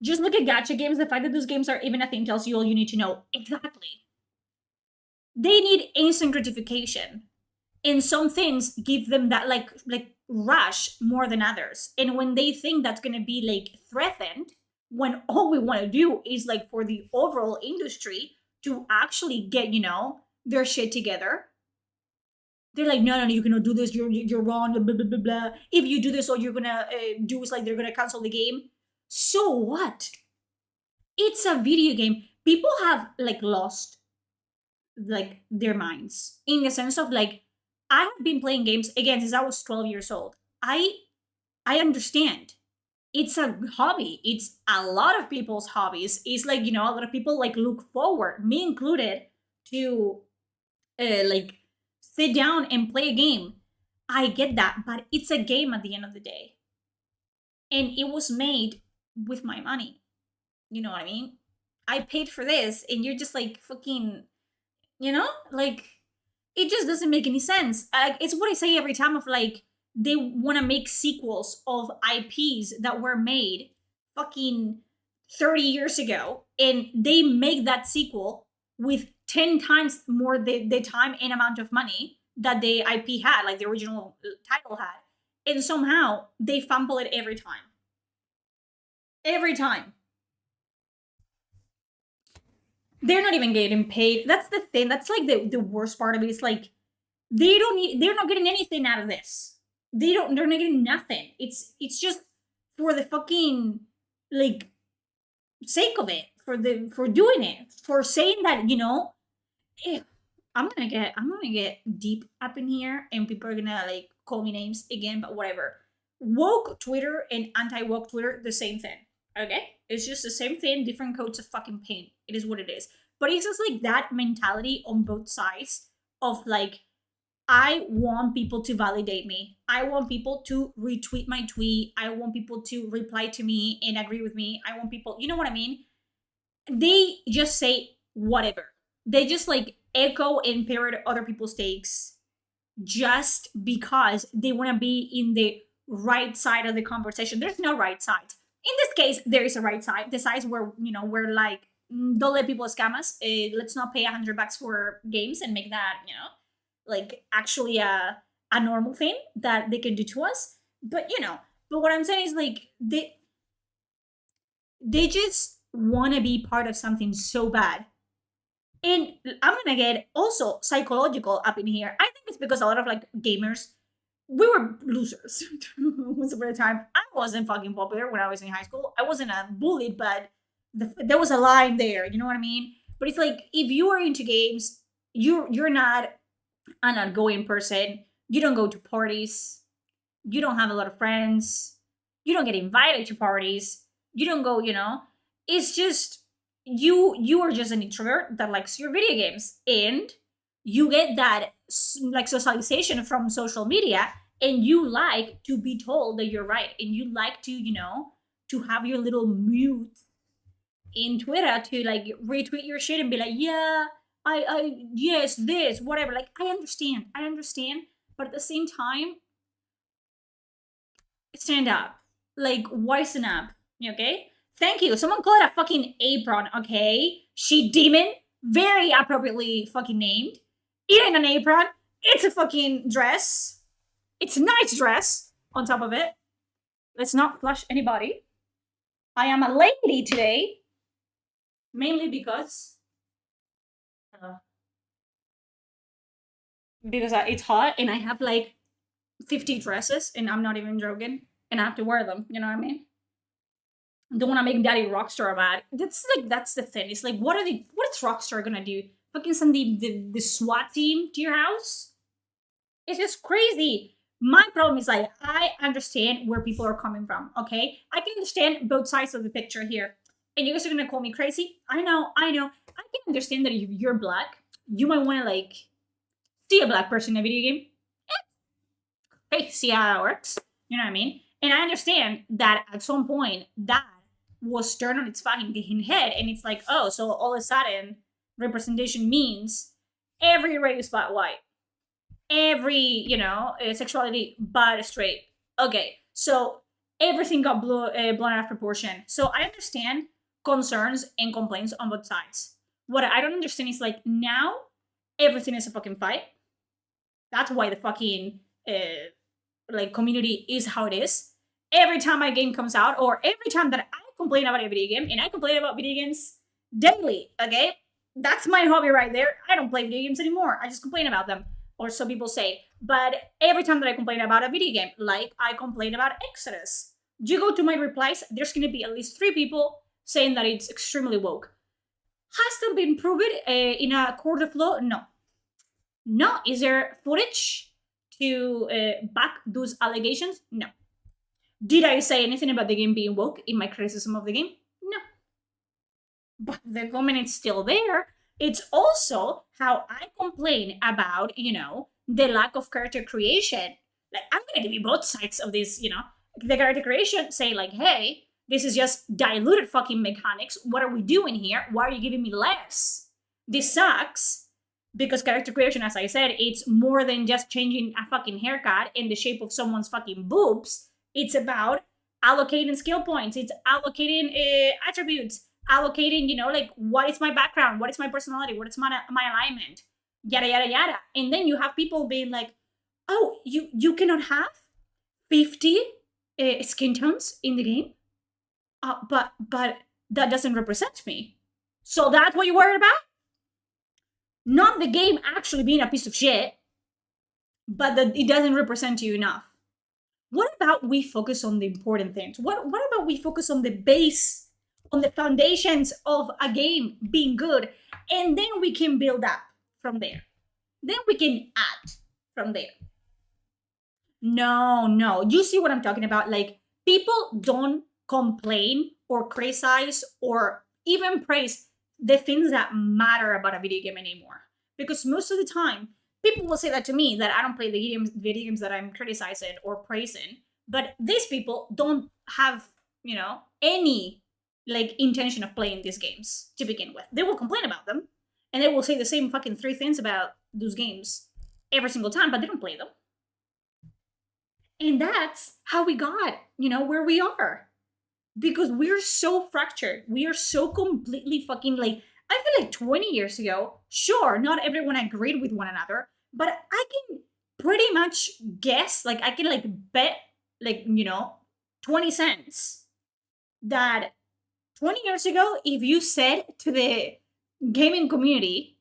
Just look at gacha games. The fact that those games are even a thing tells you all you need to know. Exactly. They need instant gratification. And some things give them that like rush more than others. And when they think that's gonna be like threatened, when all we want to do is like for the overall industry to actually get, their shit together. They're like, no, you cannot do this. You're wrong. Blah, blah, blah, blah. If you do this, all you're gonna do is like they're gonna cancel the game. So what? It's a video game. People have like lost like their minds, in the sense of like, I have been playing games again since I was 12 years old. I understand. It's a hobby. It's a lot of people's hobbies. It's like, a lot of people like look forward, me included, to like sit down and play a game. I get that, but it's a game at the end of the day. And it was made with my money. You know what I mean? I paid for this, and you're just like fucking, like, it just doesn't make any sense. It's what I say every time of like, they want to make sequels of IPs that were made fucking 30 years ago, and they make that sequel with 10 times more the time and amount of money that the IP had, like the original title had. And somehow they fumble it every time. Every time. They're not even getting paid. That's the thing. That's like the worst part of it. It's like they're not getting anything out of this. They're not getting nothing. It's just for the fucking like sake of it, for doing it, for saying that, eh, I'm gonna get deep up in here, and people are gonna like call me names again, but whatever. Woke Twitter and anti-woke Twitter, the same thing. Okay? It's just the same thing, different coats of fucking paint. It is what it is. But it's just like that mentality on both sides of like, I want people to validate me. I want people to retweet my tweet. I want people to reply to me and agree with me. I want people, you know what I mean? They just say whatever. They just like echo and parrot other people's takes just because they want to be in the right side of the conversation. There's no right side. In this case, there is a right side. The sides where, we're like, don't let people scam us. Let's not pay $100 for games and make that, like actually a normal thing that they can do to us. But but what I'm saying is like, they just want to be part of something so bad. And I'm gonna get also psychological up in here. I think it's because a lot of like gamers, we were losers once upon a time. I wasn't fucking popular when I was in high school. I wasn't bullied, but there was a line there. You know what I mean? But it's like, if you are into games, you're not an outgoing person. You don't go to parties. You don't have a lot of friends. You don't get invited to parties. You don't go. It's just you are just an introvert that likes your video games, and you get that like socialization from social media, and you like to be told that you're right, and you like to to have your little mute in Twitter to like retweet your shit and be like, yeah, I yes, this, whatever. Like, I understand, but at the same time, stand up, like wisen up. Okay, thank you. Someone call it a fucking apron. Okay, she demon, very appropriately fucking named. It ain't an apron. It's a fucking dress. It's a nice dress on top of it. Let's not flush anybody. I am a lady today, mainly because uh, it's hot and I have like 50 dresses, and I'm not even joking, and I have to wear them. You know what I mean? Don't want to make Daddy Rockstar mad. That's the thing. It's like, what is Rockstar gonna do? Fucking send the SWAT team to your house? It's just crazy. My problem is like, I understand where people are coming from. Okay, I can understand both sides of the picture here, and you guys are gonna call me crazy. I know. I can understand that if you're black, you might want to like see a black person in a video game. Hey, see how it works. You know what I mean? And I understand that at some point that was turned on its fucking head, and it's like, oh, so all of a sudden representation means every race but white, every sexuality but straight. Okay, so everything got blown out of proportion. So I understand concerns and complaints on both sides. What I don't understand is like, now everything is a fucking fight. That's why the fucking like community is how it is. Every time my game comes out, or every time that I complain about a video game, and I complain about video games daily, okay? That's my hobby right there. I don't play video games anymore. I just complain about them, or so people say. But every time that I complain about a video game, like I complain about Exodus, you go to my replies, there's gonna be at least 3 people saying that it's extremely woke. Has that been proven in a court of law? No. No. Is there footage to back those allegations? No. Did I say anything about the game being woke in my criticism of the game? No. But the comment is still there. It's also how I complain about, the lack of character creation. Like, I'm gonna give you both sides of this, the character creation, say, like, hey, this is just diluted fucking mechanics. What are we doing here? Why are you giving me less? This sucks. Because character creation, as I said, it's more than just changing a fucking haircut in the shape of someone's fucking boobs. It's about allocating skill points. It's allocating attributes, allocating, like, what is my background? What is my personality? What is my alignment? Yada, yada, yada. And then you have people being like, oh, you cannot have 50 skin tones in the game? But that doesn't represent me. So that's what you're worried about? Not the game actually being a piece of shit, but that it doesn't represent you enough. What about we focus on the important things? What about we focus on the base, on the foundations of a game being good, and then we can build up from there. Then we can add from there. No. You see what I'm talking about? Like, people don't complain or criticize or even praise the things that matter about a video game anymore. Because most of the time, people will say that to me, that I don't play the video games that I'm criticizing or praising. But these people don't have, any like intention of playing these games to begin with. They will complain about them, and they will say the same fucking three things about those games every single time, but they don't play them. And that's how we got, where we are. Because we're so fractured. We are so completely fucking, like, I feel like 20 years ago, sure, not everyone agreed with one another, but I can pretty much guess, like, I can, like, bet, like, 20 cents that 20 years ago, if you said to the gaming community,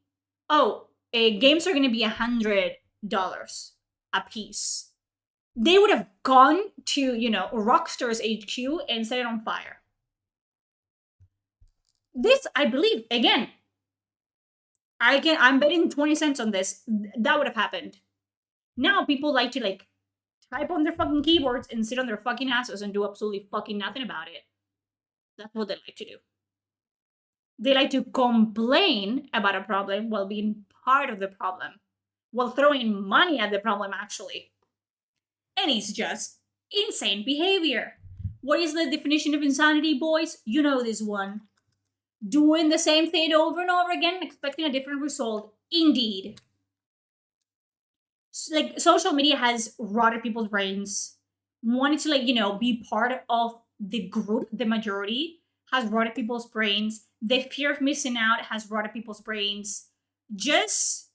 oh, games are going to be $100 a piece, they would have gone to, Rockstar's HQ and set it on fire. This, I believe, again, I'm betting 20 cents on this, that would have happened. Now people like to, like, type on their fucking keyboards and sit on their fucking asses and do absolutely fucking nothing about it. That's what they like to do. They like to complain about a problem while being part of the problem, while throwing money at the problem, actually. And it's just insane behavior. What is the definition of insanity, boys? You know this one. Doing the same thing over and over again, expecting a different result. Indeed. Like, social media has rotted people's brains. Wanting to, like, be part of the group, the majority, has rotted people's brains. The fear of missing out has rotted people's brains. Just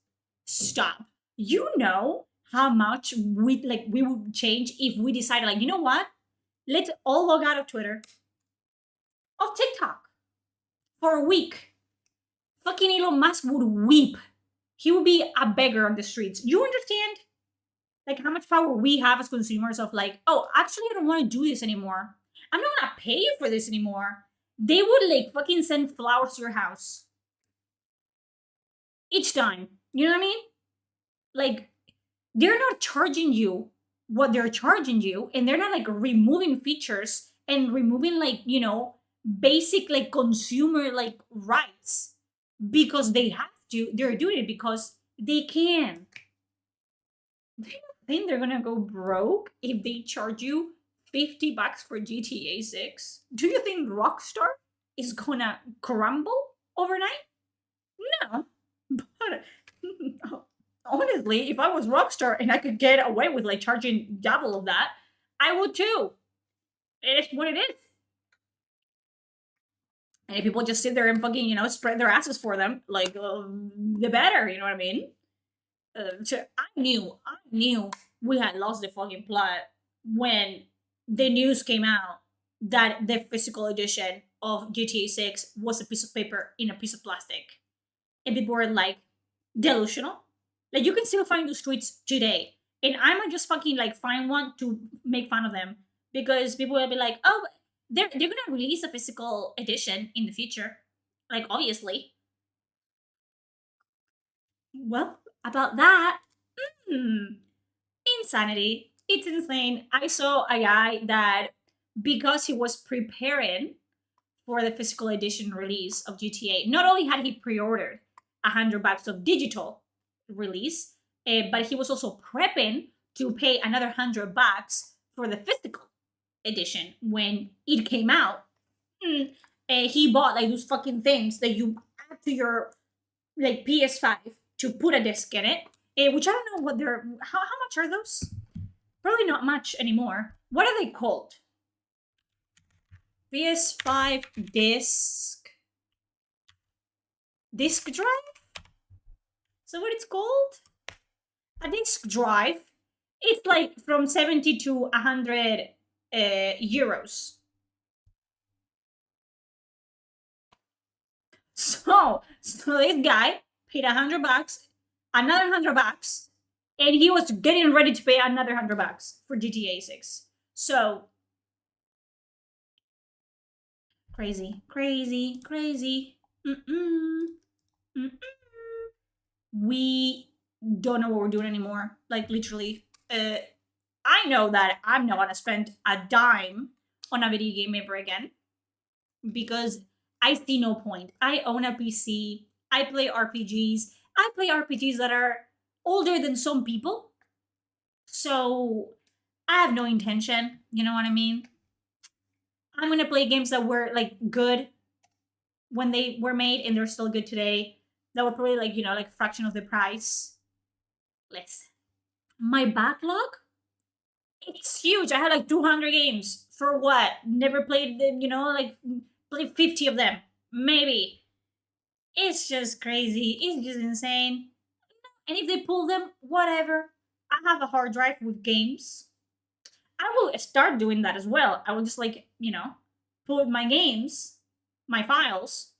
stop. You know how much we would change if we decided, like, you know what? Let's all log out of Twitter, of TikTok, for a week. Fucking Elon Musk would weep. He would be a beggar on the streets. You understand? Like, how much power we have as consumers of, like, oh, actually, I don't want to do this anymore. I'm not gonna pay you for this anymore. They would, like, fucking send flowers to your house each time. You know what I mean? Like, they're not charging you what they're charging you, and they're not, like, removing features and removing, like, basic, like, consumer, like, rights because they have to. They're doing it because they can. Do you think they're gonna go broke if they charge you $50 for GTA 6? Do you think Rockstar is gonna crumble overnight? No. But honestly, if I was Rockstar and I could get away with, like, charging double of that, I would too. It's what it is. And if people just sit there and fucking, spread their asses for them, like, the better, you know what I mean? So I knew we had lost the fucking plot when the news came out that the physical edition of GTA 6 was a piece of paper in a piece of plastic. And people were like, delusional? Like, you can still find those tweets today. And I might just fucking, like, find one to make fun of them. Because people will be like, oh, they're gonna release a physical edition in the future. Like, obviously. Well, about that, hmm, insanity. It's insane. I saw a guy that because he was preparing for the physical edition release of GTA, not only had he pre-ordered $100 of digital release, but he was also prepping to pay another $100 for the physical edition when it came out. Mm, he bought like those fucking things that you add to your like PS5 to put a disc in it, which I don't know what they're. How much are those? Probably not much anymore. What are they called? PS5 disc drive. So what it's called? A disc drive. It's like from 70 to 100 euros. So this guy paid $100, another $100, and he was getting ready to pay another $100 for GTA 6. So crazy, crazy, crazy. Mm-mm, mm-mm. We don't know what we're doing anymore. Like literally, I know that I'm not gonna spend a dime on a video game ever again because I see no point. I own a PC. I play RPGs. I play RPGs that are older than some people. So I have no intention. You know what I mean? I'm gonna play games that were like good when they were made and they're still good today. That were probably like, like fraction of the price. Less. My backlog? It's huge. I had like 200 games. For what? Never played them, like played 50 of them. Maybe. It's just crazy. It's just insane. And if they pull them, whatever. I have a hard drive with games. I will start doing that as well. I will just like, put my games, my files,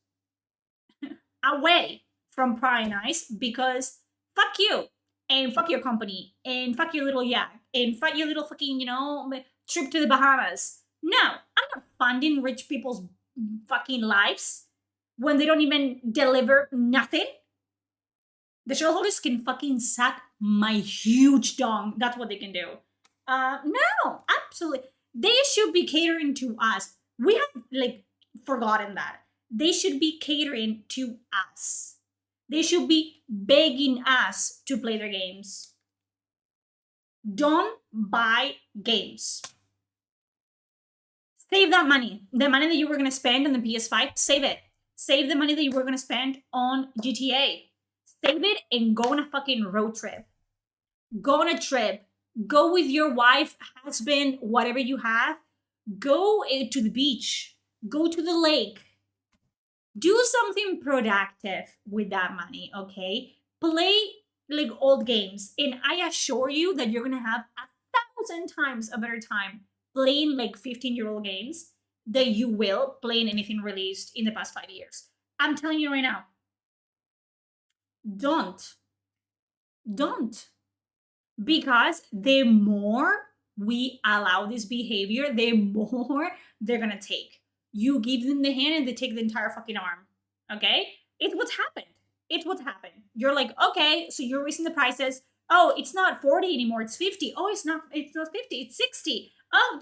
away from Pry Nice because fuck you. And fuck your company. And fuck your little yacht. And fuck your little fucking, trip to the Bahamas. No, I'm not funding rich people's fucking lives when they don't even deliver nothing. The shareholders can fucking suck my huge dong. That's what they can do. No, absolutely. They should be catering to us. We have like forgotten that. They should be catering to us. They should be begging us to play their games. Don't buy games. Save that money. The money that you were going to spend on the PS5, save it. Save the money that you were going to spend on GTA. Save it and go on a fucking road trip. Go on a trip. Go with your wife, husband, whatever you have. Go to the beach. Go to the lake. Do something productive with that money, okay? Play like old games. And I assure you that you're going to have 1,000 times a better time playing like 15-year-old games than you will playing anything released in the past 5 years. I'm telling you right now. Don't. Don't. Because the more we allow this behavior, the more they're gonna take. You give them the hand and they take the entire fucking arm. Okay? It's what's happened. It's what's happened. You're like, okay, so you're raising the prices. Oh, it's not 40 anymore, it's 50. Oh, it's not 50, it's 60. Oh,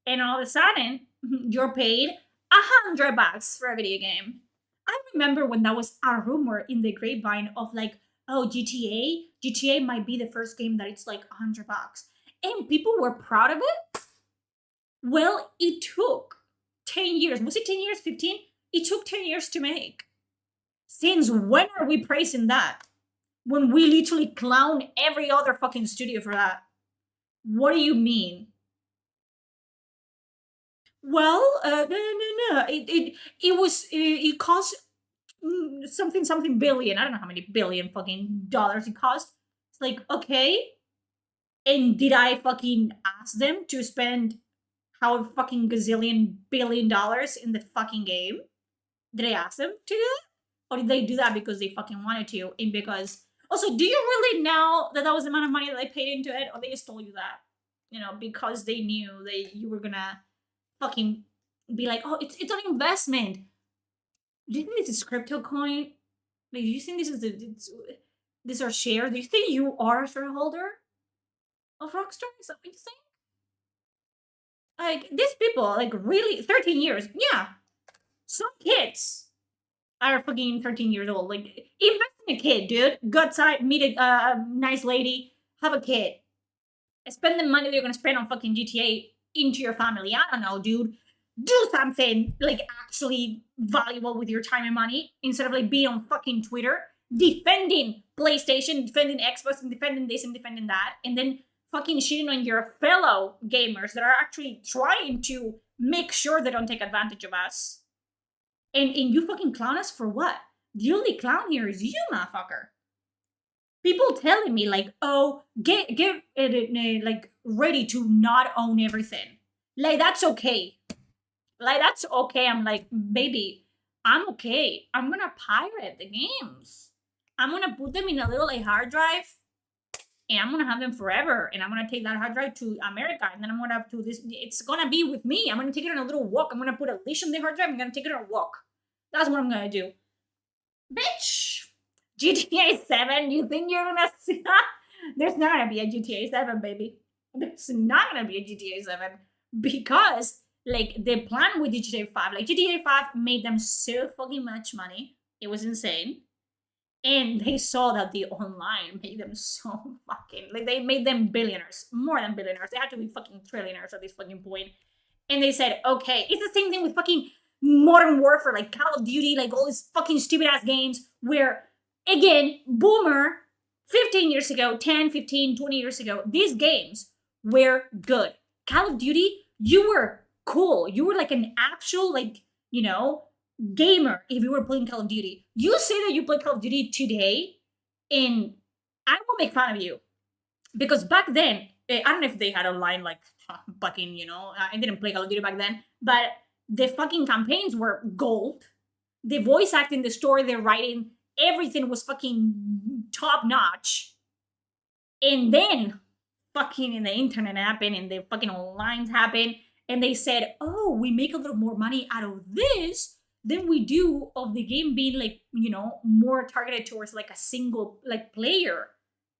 and all of a sudden, you're paid $100 for a video game. I remember when that was a rumor in the grapevine of like, oh, GTA might be the first game that it's like $100. And people were proud of it. Well, it took 10 years. Was it 10 years? 15? It took 10 years to make. Since when are we praising that? When we literally clown every other fucking studio for that. What do you mean? Well, no. It cost something billion. I don't know how many billion fucking dollars it cost. It's like, okay. And did I fucking ask them to spend how fucking gazillion billion dollars in the fucking game? Did I ask them to do that? Or did they do that because they fucking wanted to? And because also, do you really know that that was the amount of money that they paid into it? Or they just told you that? Because they knew that you were gonna fucking be like, oh, it's an investment. Do you think this is crypto coin? Like, do you think this is These are shares. Do you think you are a shareholder of Rockstar? Is that what you think? Like these people, like really 13 years. Yeah. Some kids are fucking 13 years old. Like invest in a kid, dude. Go outside, meet a nice lady, have a kid. Spend the money that you're gonna spend on fucking GTA into your family. I don't know, dude. Do something like actually valuable with your time and money instead of like being on fucking Twitter defending PlayStation, defending Xbox, and defending this and defending that, and then fucking shitting on your fellow gamers that are actually trying to make sure they don't take advantage of us. And you fucking clown us for what? The only clown here is you, motherfucker. People telling me like, oh, get it like ready to not own everything. Like that's okay. Like that's okay. I'm like, baby, I'm okay. I'm gonna pirate the games. I'm gonna put them in a little like hard drive, and I'm gonna have them forever. And I'm gonna take that hard drive to America, and then I'm gonna have to this. It's gonna be with me. I'm gonna take it on a little walk. I'm gonna put a leash on the hard drive. I'm gonna take it on a walk. That's what I'm gonna do, bitch. GTA 7. You think you're gonna see? There's not gonna be a GTA 7, baby. There's not gonna be a GTA 7 because like the plan with GTA 5, like GTA 5 made them so fucking much money. It was insane. And they saw that the online made them so fucking like they made them billionaires, more than billionaires. They had to be fucking trillionaires at this fucking point. And they said, okay, it's the same thing with fucking Modern Warfare, like Call of Duty, like all these fucking stupid ass games where again, boomer 15 years ago, 10, 15, 20 years ago, these games were good. Call of Duty, you were cool. You were like an actual, like, you know, gamer if you were playing Call of Duty. You say that you play Call of Duty today, and I will make fun of you. Because back then, I don't know if they had online, like, fucking, you know, I didn't play Call of Duty back then, but the fucking campaigns were gold. The voice acting, the story they're writing, everything was fucking top notch. And then fucking in the internet happened and the fucking online happened. And they said, oh, we make a little more money out of this than we do of the game being like, you know, more targeted towards like a single like player,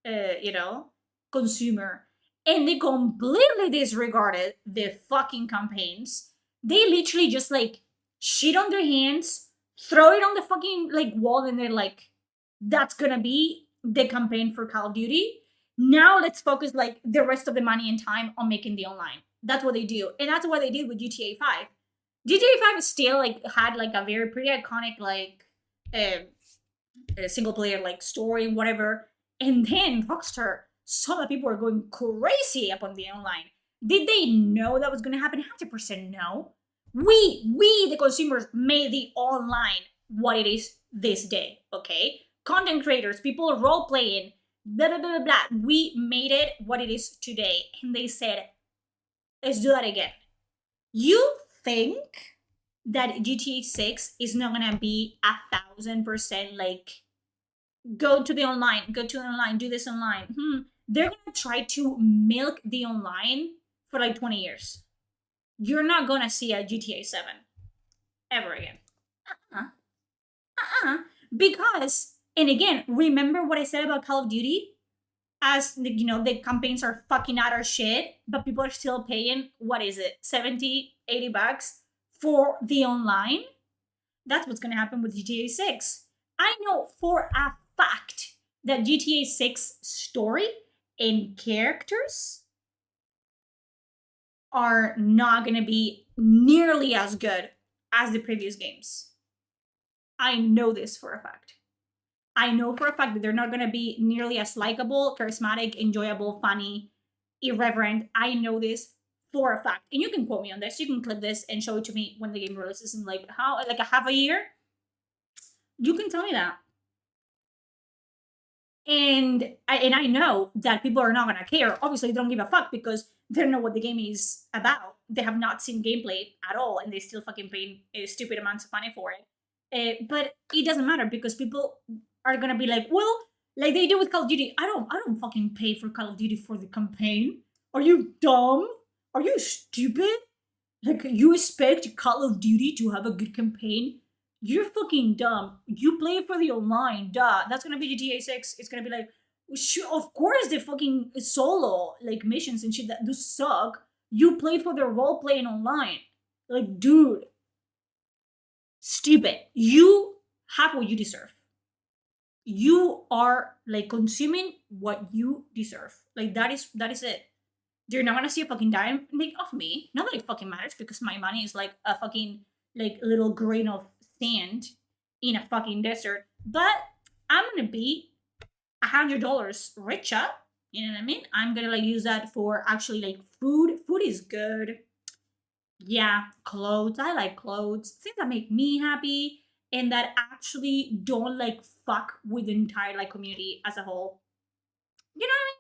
you know, consumer. And they completely disregarded the fucking campaigns. They literally just like shit on their hands, throw it on the fucking like wall, and they're like, that's gonna be the campaign for Call of Duty. Now let's focus like the rest of the money and time on making the online. That's what they do. And that's what they did with GTA 5. GTA 5 still like had like a very pretty iconic like single player like story and whatever. And then Rockstar saw that people were going crazy upon the online. Did they know that was going to happen? 100% no. We the consumers made the online what it is this day. Okay, content creators, people role playing, blah blah blah blah blah. We made it what it is today, and they said, "Let's do that again." You think that GTA 6 is not gonna be 1,000% like go to the online, do this online? They're gonna try to milk the online for like 20 years. You're not gonna see a GTA 7 ever again. Because, and again, remember what I said about Call of Duty? As you know, the campaigns are fucking utter shit, but people are still paying, what is it, 70, 80 bucks for the online? That's what's gonna happen with GTA 6. I know for a fact that GTA 6 story and characters are not going to be nearly as good as the previous games. I know this for a fact. I know for a fact that they're not going to be nearly as likable, charismatic, enjoyable, funny, irreverent. I know this for a fact. And you can quote me on this. You can clip this and show it to me when the game releases in like a half a year. You can tell me that. And I know that people are not going to care. Obviously, they don't give a fuck because they don't know what the game is about. They have not seen gameplay at all, and they still fucking pay stupid amounts of money for it. But it doesn't matter because people are gonna be like, well, like they do with Call of Duty. I don't fucking pay for Call of Duty for the campaign. Are you dumb? Are you stupid? Like you expect Call of Duty to have a good campaign You're fucking dumb. You play for the online, duh. That's gonna be GTA 6. It's gonna be like, of course, the fucking solo like missions and shit that do suck. You play for the role playing online. Like, dude, stupid. You have what you deserve. You are like consuming what you deserve. Like that is it. You're not gonna see a fucking dime make off me. Not that it fucking matters because my money is like a fucking like little grain of sand in a fucking desert. But I'm gonna be $100 richer. You know what I mean? I'm gonna like use that for actually like food. Food is good. Yeah, clothes. I like clothes. Things that make me happy and that actually don't like fuck with the entire like community as a whole. You know what I mean?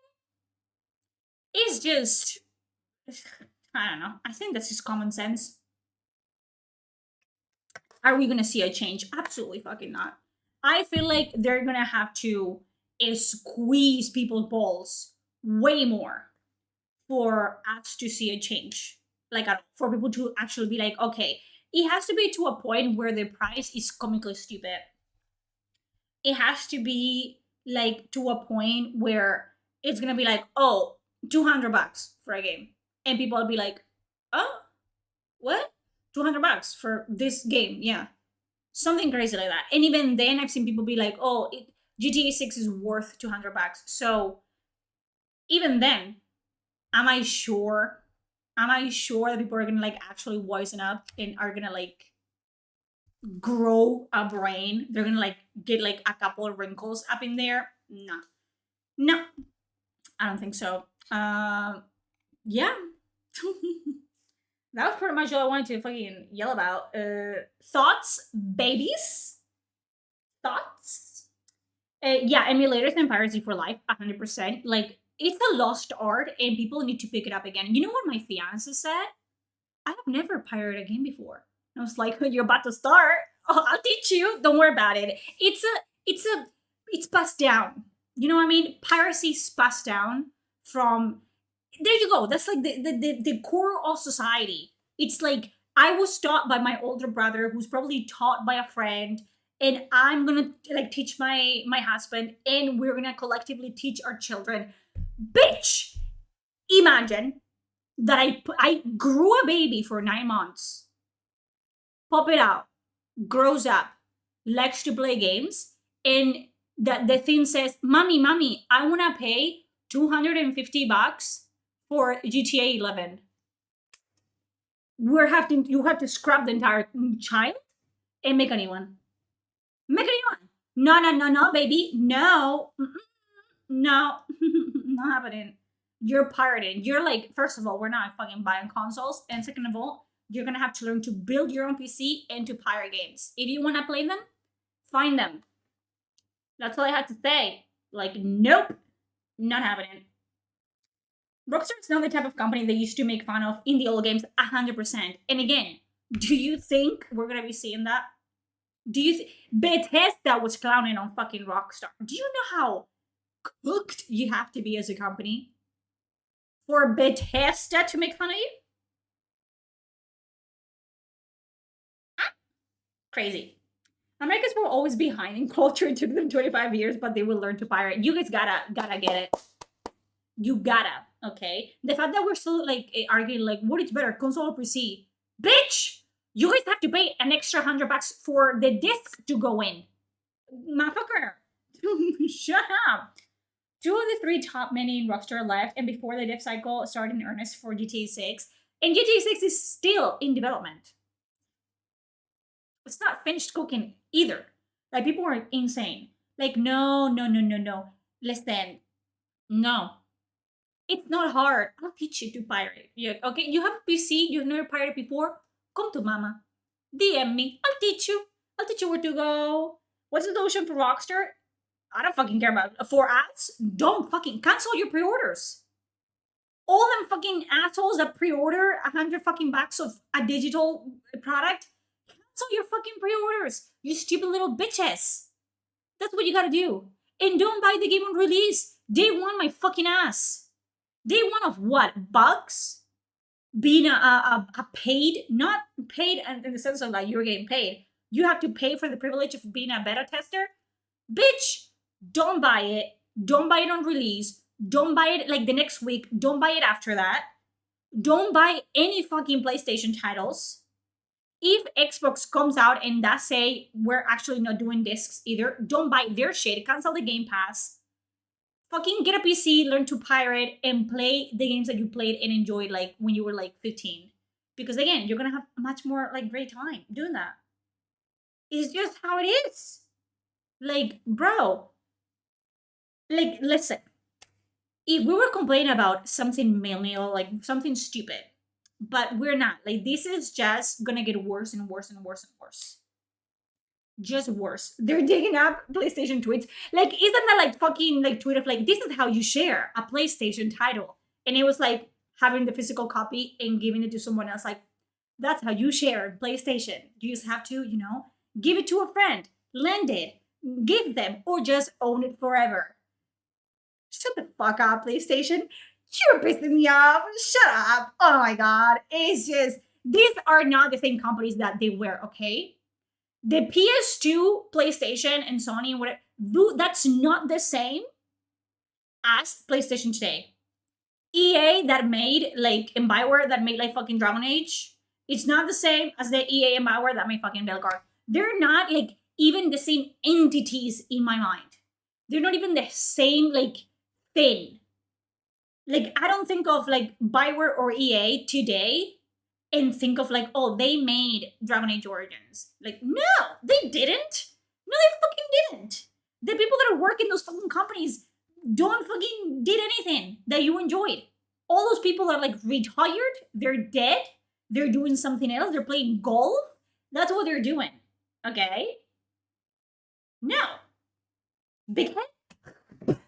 It's just I don't know. I think that's just common sense. Are we gonna see a change? Absolutely fucking not. I feel like they're gonna have to squeeze people's balls way more for us to see a change. Like for people to actually be like, okay, it has to be to a point where the price is comically stupid. It has to be like to a point where it's gonna be like, oh, $200 for a game, and people will be like, oh, what? $200 for this game? Yeah, something crazy like that. And even then, I've seen people be like, oh, GTA 6 is worth $200. So even then, am I sure? Am I sure that people are gonna like actually wisen up and are gonna like grow a brain? They're gonna like get like a couple of wrinkles up in there? No, no, I don't think so. Yeah. That was pretty much all I wanted to fucking yell about. Thoughts, babies? Thoughts? Yeah, emulators and piracy for life, 100%. Like, it's a lost art and people need to pick it up again. You know what my fiance said? I have never pirated a game before. And I was like, you're about to start. Oh, I'll teach you. Don't worry about it. It's passed down. You know what I mean? Piracy's passed down from, there you go. That's like the core of society. It's like I was taught by my older brother, who's probably taught by a friend, and I'm gonna like teach my husband, and we're gonna collectively teach our children. Bitch, imagine that I grew a baby for 9 months, pop it out, grows up, likes to play games, and the thing says, mommy, I wanna pay $250 for GTA 11. You have to scrap the entire child and make a new one. Make a new one. No, baby. No. No. Not happening. You're pirating. You're like, first of all, we're not fucking buying consoles. And second of all, you're gonna have to learn to build your own PC and to pirate games. If you wanna play them, find them. That's all I had to say. Like, nope. Not happening. Rockstar is not the type of company they used to make fun of in the old games 100%. And again, do you think we're gonna be seeing that? Do you Bethesda was clowning on fucking Rockstar? Do you know how cooked you have to be as a company for Bethesda to make fun of you? Crazy. Americans will always be behind in culture. It took them 25 years, but they will learn to pirate. You guys gotta get it. You gotta, okay? The fact that we're still like arguing like what is better, console or PC? Bitch! You guys have to pay an extra $100 for the disc to go in. Motherfucker. Shut up. 2 of the 3 top men in Rockstar left, and before the dev cycle started in earnest for GTA 6, and GTA 6 is still in development. It's not finished cooking either. Like, people are insane. Like, no. Listen, no. It's not hard. I'll teach you to pirate. Yeah, okay, you have a PC, you've never pirated before? Come to mama. DM me. I'll teach you. I'll teach you where to go. What's the solution for Rockstar? I don't fucking care about 4 ads. Don't fucking cancel your pre-orders. All them fucking assholes that pre-order 100 fucking bucks of a digital product, cancel your fucking pre-orders. You stupid little bitches. That's what you gotta do. And don't buy the game on release. Day one, my fucking ass. Day one of what? Bugs? Being a paid, not paid in the sense of like you're getting paid, You have to pay for the privilege of being a beta tester. Bitch, don't buy it. Don't buy it on release. Don't buy it like the next week. Don't buy it after that. Don't buy any fucking PlayStation titles. If Xbox comes out and does say we're actually not doing discs either, don't buy their shit. Cancel the Game Pass. Fucking get a PC, learn to pirate, and play the games that you played and enjoyed like when you were like 15. Because again, you're gonna have much more like great time doing that. It's just how it is. Like, bro, like, listen. If we were complaining about something menial, like something stupid, but we're not. Like, this is just gonna get worse and worse and worse and worse. Just worse. They're digging up PlayStation tweets. Like, isn't that like fucking like tweet of like, this is how you share a PlayStation title? And it was like having the physical copy and giving it to someone else. Like, that's how you share PlayStation. You just have to, give it to a friend, lend it, give them, or just own it forever. Shut the fuck up, PlayStation. You're pissing me off. Shut up. Oh my god. It's just, these are not the same companies that they were, okay? The PS2, PlayStation, and Sony, and whatever, that's not the same as PlayStation today. EA that made, like, and Bioware that made, like, fucking Dragon Age, it's not the same as the EA and Bioware that made fucking Belgar. They're not, like, even the same entities in my mind. They're not even the same, like, thing. Like, I don't think of, like, Bioware or EA today and think of, like, oh, they made Dragon Age Origins. Like, no, they didn't. No, they fucking didn't. The people that are working those fucking companies don't fucking did anything that you enjoyed. All those people are, like, retired. They're dead. They're doing something else. They're playing golf. That's what they're doing. Okay? No. Big head?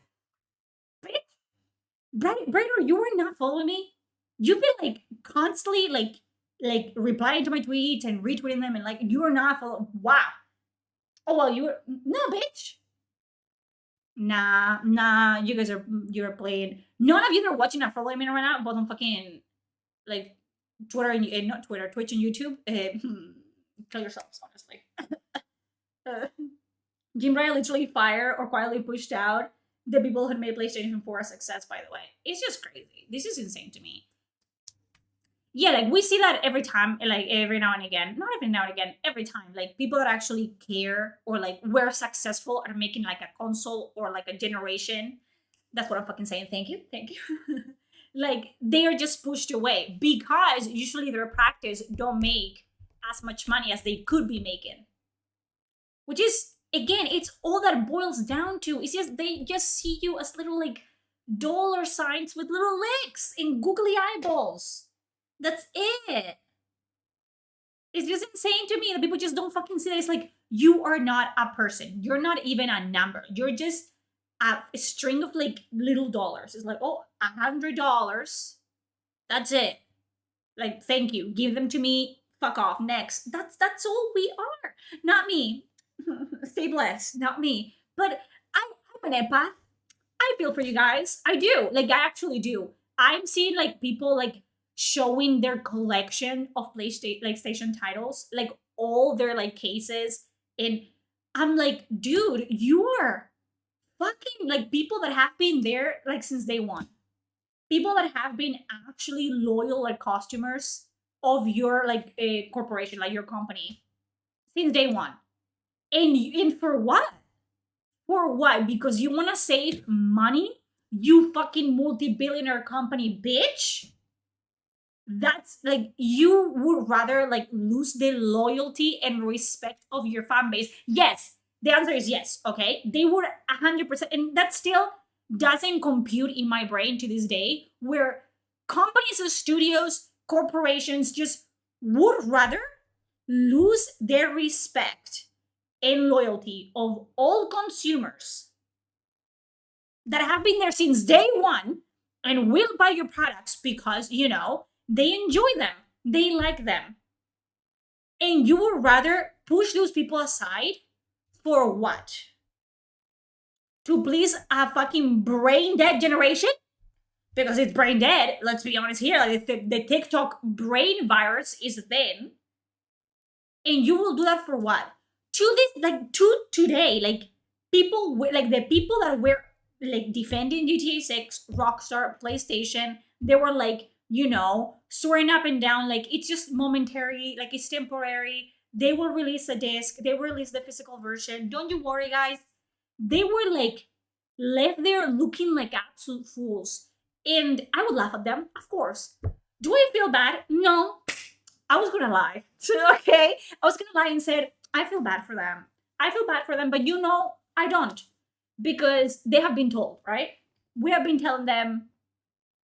Brayder, you were not following me? You've been, like, constantly, like replying to my tweets and retweeting them, and, like, you are not following. Wow. Oh, well, you were. No, bitch. Nah, you're playing. None of you are watching or following me right now, both on fucking, like, Twitter and not Twitter, Twitch and YouTube. Kill yourselves, honestly. Jim Ryan literally fired or quietly pushed out the people who made PlayStation 4 a success, by the way. It's just crazy. This is insane to me. Yeah, like, we see that every time, like, every now and again. Not every now and again, every time. Like, people that actually care or, like, were successful at making, like, a console or, like, a generation. That's what I'm fucking saying. Thank you. Like, they are just pushed away because usually their practice don't make as much money as they could be making. Which is, again, it's all that boils down to. It's just, they just see you as little, like, dollar signs with little legs and googly eyeballs. That's it. It's just insane to me that people just don't fucking see that. It's like, you are not a person. You're not even a number. You're just a string of, like, little dollars. It's like, oh, $100. That's it. Like, thank you. Give them to me. Fuck off. Next. That's all we are. Not me. Stay blessed. Not me. But I'm an empath. I feel for you guys. I do. Like, I actually do. I'm seeing, like, people, like, showing their collection of PlayStation titles, like, all their, like, cases, and I'm like, dude, you are fucking, like, people that have been there, like, since day one. People that have been actually loyal, like, customers of your, like, a corporation, like, your company, since day one. And for what? For what? Because you want to save money? You fucking multi-billionaire company, bitch? That's, like, you would rather, like, lose the loyalty and respect of your fan base. Yes, the answer is yes, okay? They would 100%, and that still doesn't compute in my brain to this day, where companies and studios, corporations just would rather lose their respect and loyalty of all consumers that have been there since day one and will buy your products because, they enjoy them. They like them. And you would rather push those people aside for what? To please a fucking brain dead generation? Because it's brain dead, let's be honest here. Like, the TikTok brain virus is a thing. And you will do that for what? To this, like, to today, like, like the people that were like defending GTA 6, Rockstar, PlayStation, they were like, soaring up and down, like it's just momentary, like it's temporary. They will release a disc, they will release the physical version. Don't you worry, guys. They were like left there looking like absolute fools. And I would laugh at them, of course. Do I feel bad? No. I was gonna lie. Okay? I was gonna lie and said, I feel bad for them. I feel bad for them, but I don't. Because they have been told, right? We have been telling them,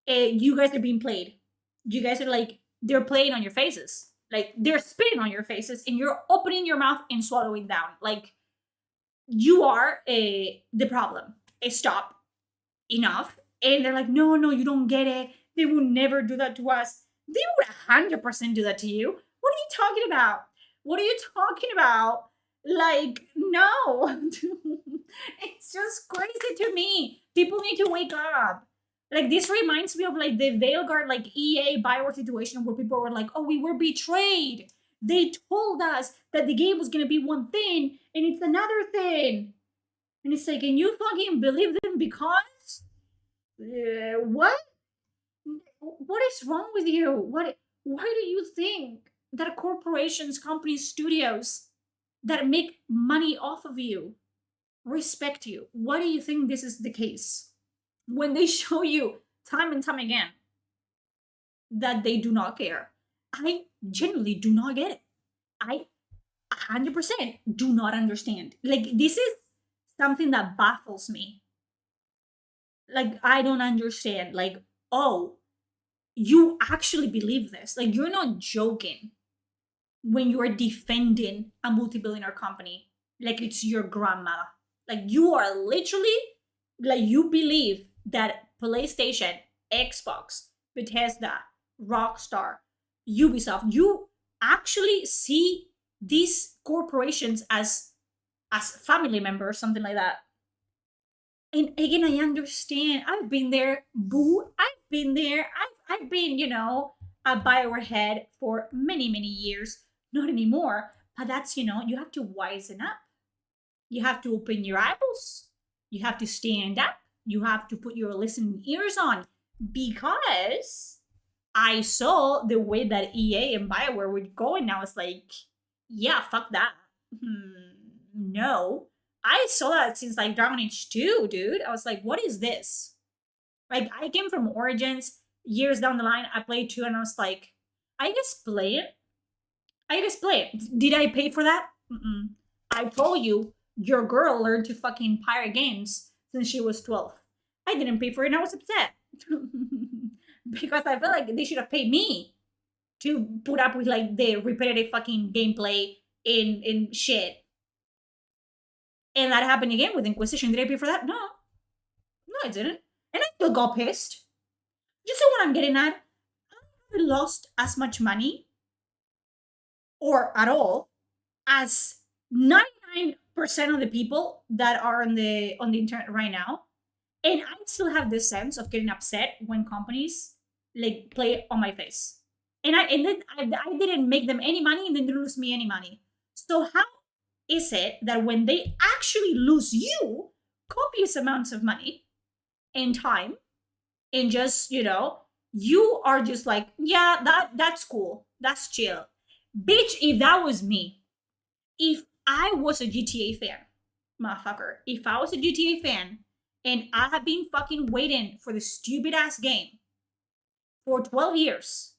you guys are being played. You guys are like, they're playing on your faces. Like, they're spitting on your faces, and you're opening your mouth and swallowing down. Like, you are the problem. Stop. Enough. And they're like, no, you don't get it. They will never do that to us. They would 100% do that to you. What are you talking about? What are you talking about? Like, no. It's just crazy to me. People need to wake up. Like, this reminds me of like the Veilguard, like EA Bioware situation where people were like, oh, we were betrayed. They told us that the game was gonna be one thing and it's another thing. And it's like, and you fucking believe them because what? What is wrong with you? Why do you think that corporations, companies, studios that make money off of you respect you? Why do you think this is the case? When they show you time and time again that they do not care. I genuinely do not get it. I 100% do not understand. Like, this is something that baffles me. Like, I don't understand. Like, oh, you actually believe this. Like, you're not joking when you are defending a multi-billionaire company like it's your grandma. Like, you are literally, like, you believe that PlayStation, Xbox, Bethesda, Rockstar, Ubisoft, you actually see these corporations as family members, something like that. And again, I understand. I've been there, boo. I've been there. I've been, a Bioware head for many, many years. Not anymore. But that's, you have to wisen up. You have to open your eyeballs. You have to stand up. You have to put your listening ears on. Because I saw the way that EA and Bioware were going. Now it's like, yeah, fuck that. No. I saw that since like Dragon Age 2, dude. I was like, what is this? Like, I came from Origins years down the line. I played 2 and I was like, I just play it. Did I pay for that? Mm-mm. I told you, your girl learned to fucking pirate games since she was 12. I didn't pay for it and I was upset. Because I felt like they should have paid me to put up with like the repetitive fucking gameplay in shit. And that happened again with Inquisition. Did I pay for that? No. No, I didn't. And I still got pissed. You see what I'm getting at? I lost as much money, or at all, as 99% of the people that are on the internet right now. And I still have this sense of getting upset when companies like play on my face. And I didn't make them any money and then they lose me any money. So how is it that when they actually lose you copious amounts of money and time and just, you are just like, yeah, that's cool. That's chill. Bitch, if that was me, if I was a GTA fan, motherfucker, if I was a GTA fan and I have been fucking waiting for the stupid ass game for 12 years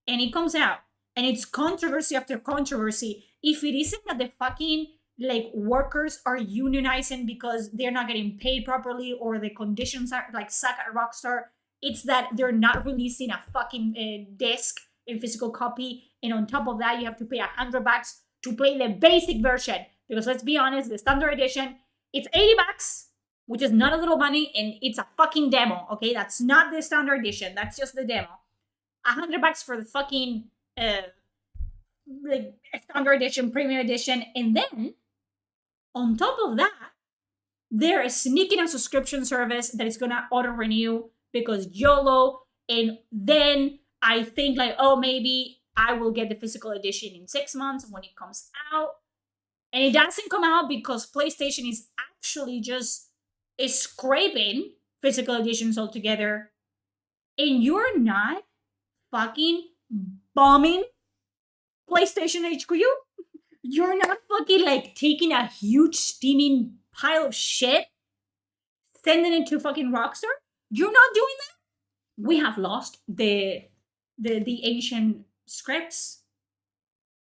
and it comes out and it's controversy after controversy, if it isn't that the fucking like workers are unionizing because they're not getting paid properly or the conditions are like suck at Rockstar, it's that they're not releasing a fucking disc in physical copy, and on top of that you have to pay $100 to play the basic version, because let's be honest, the standard edition, it's $80, which is not a little money, and it's a fucking demo. Okay, that's not the standard edition, that's just the demo. $100 for the fucking like standard edition, premium edition, and then on top of that, they're sneaking a subscription service that is gonna auto renew because YOLO. And then I think like, oh, maybe I will get the physical edition in 6 months when it comes out. And it doesn't come out because PlayStation is actually just scraping physical editions altogether. And you're not fucking bombing PlayStation HQ. You're not fucking like taking a huge steaming pile of shit, sending it to fucking Rockstar. You're not doing that. We have lost the ancient scripts.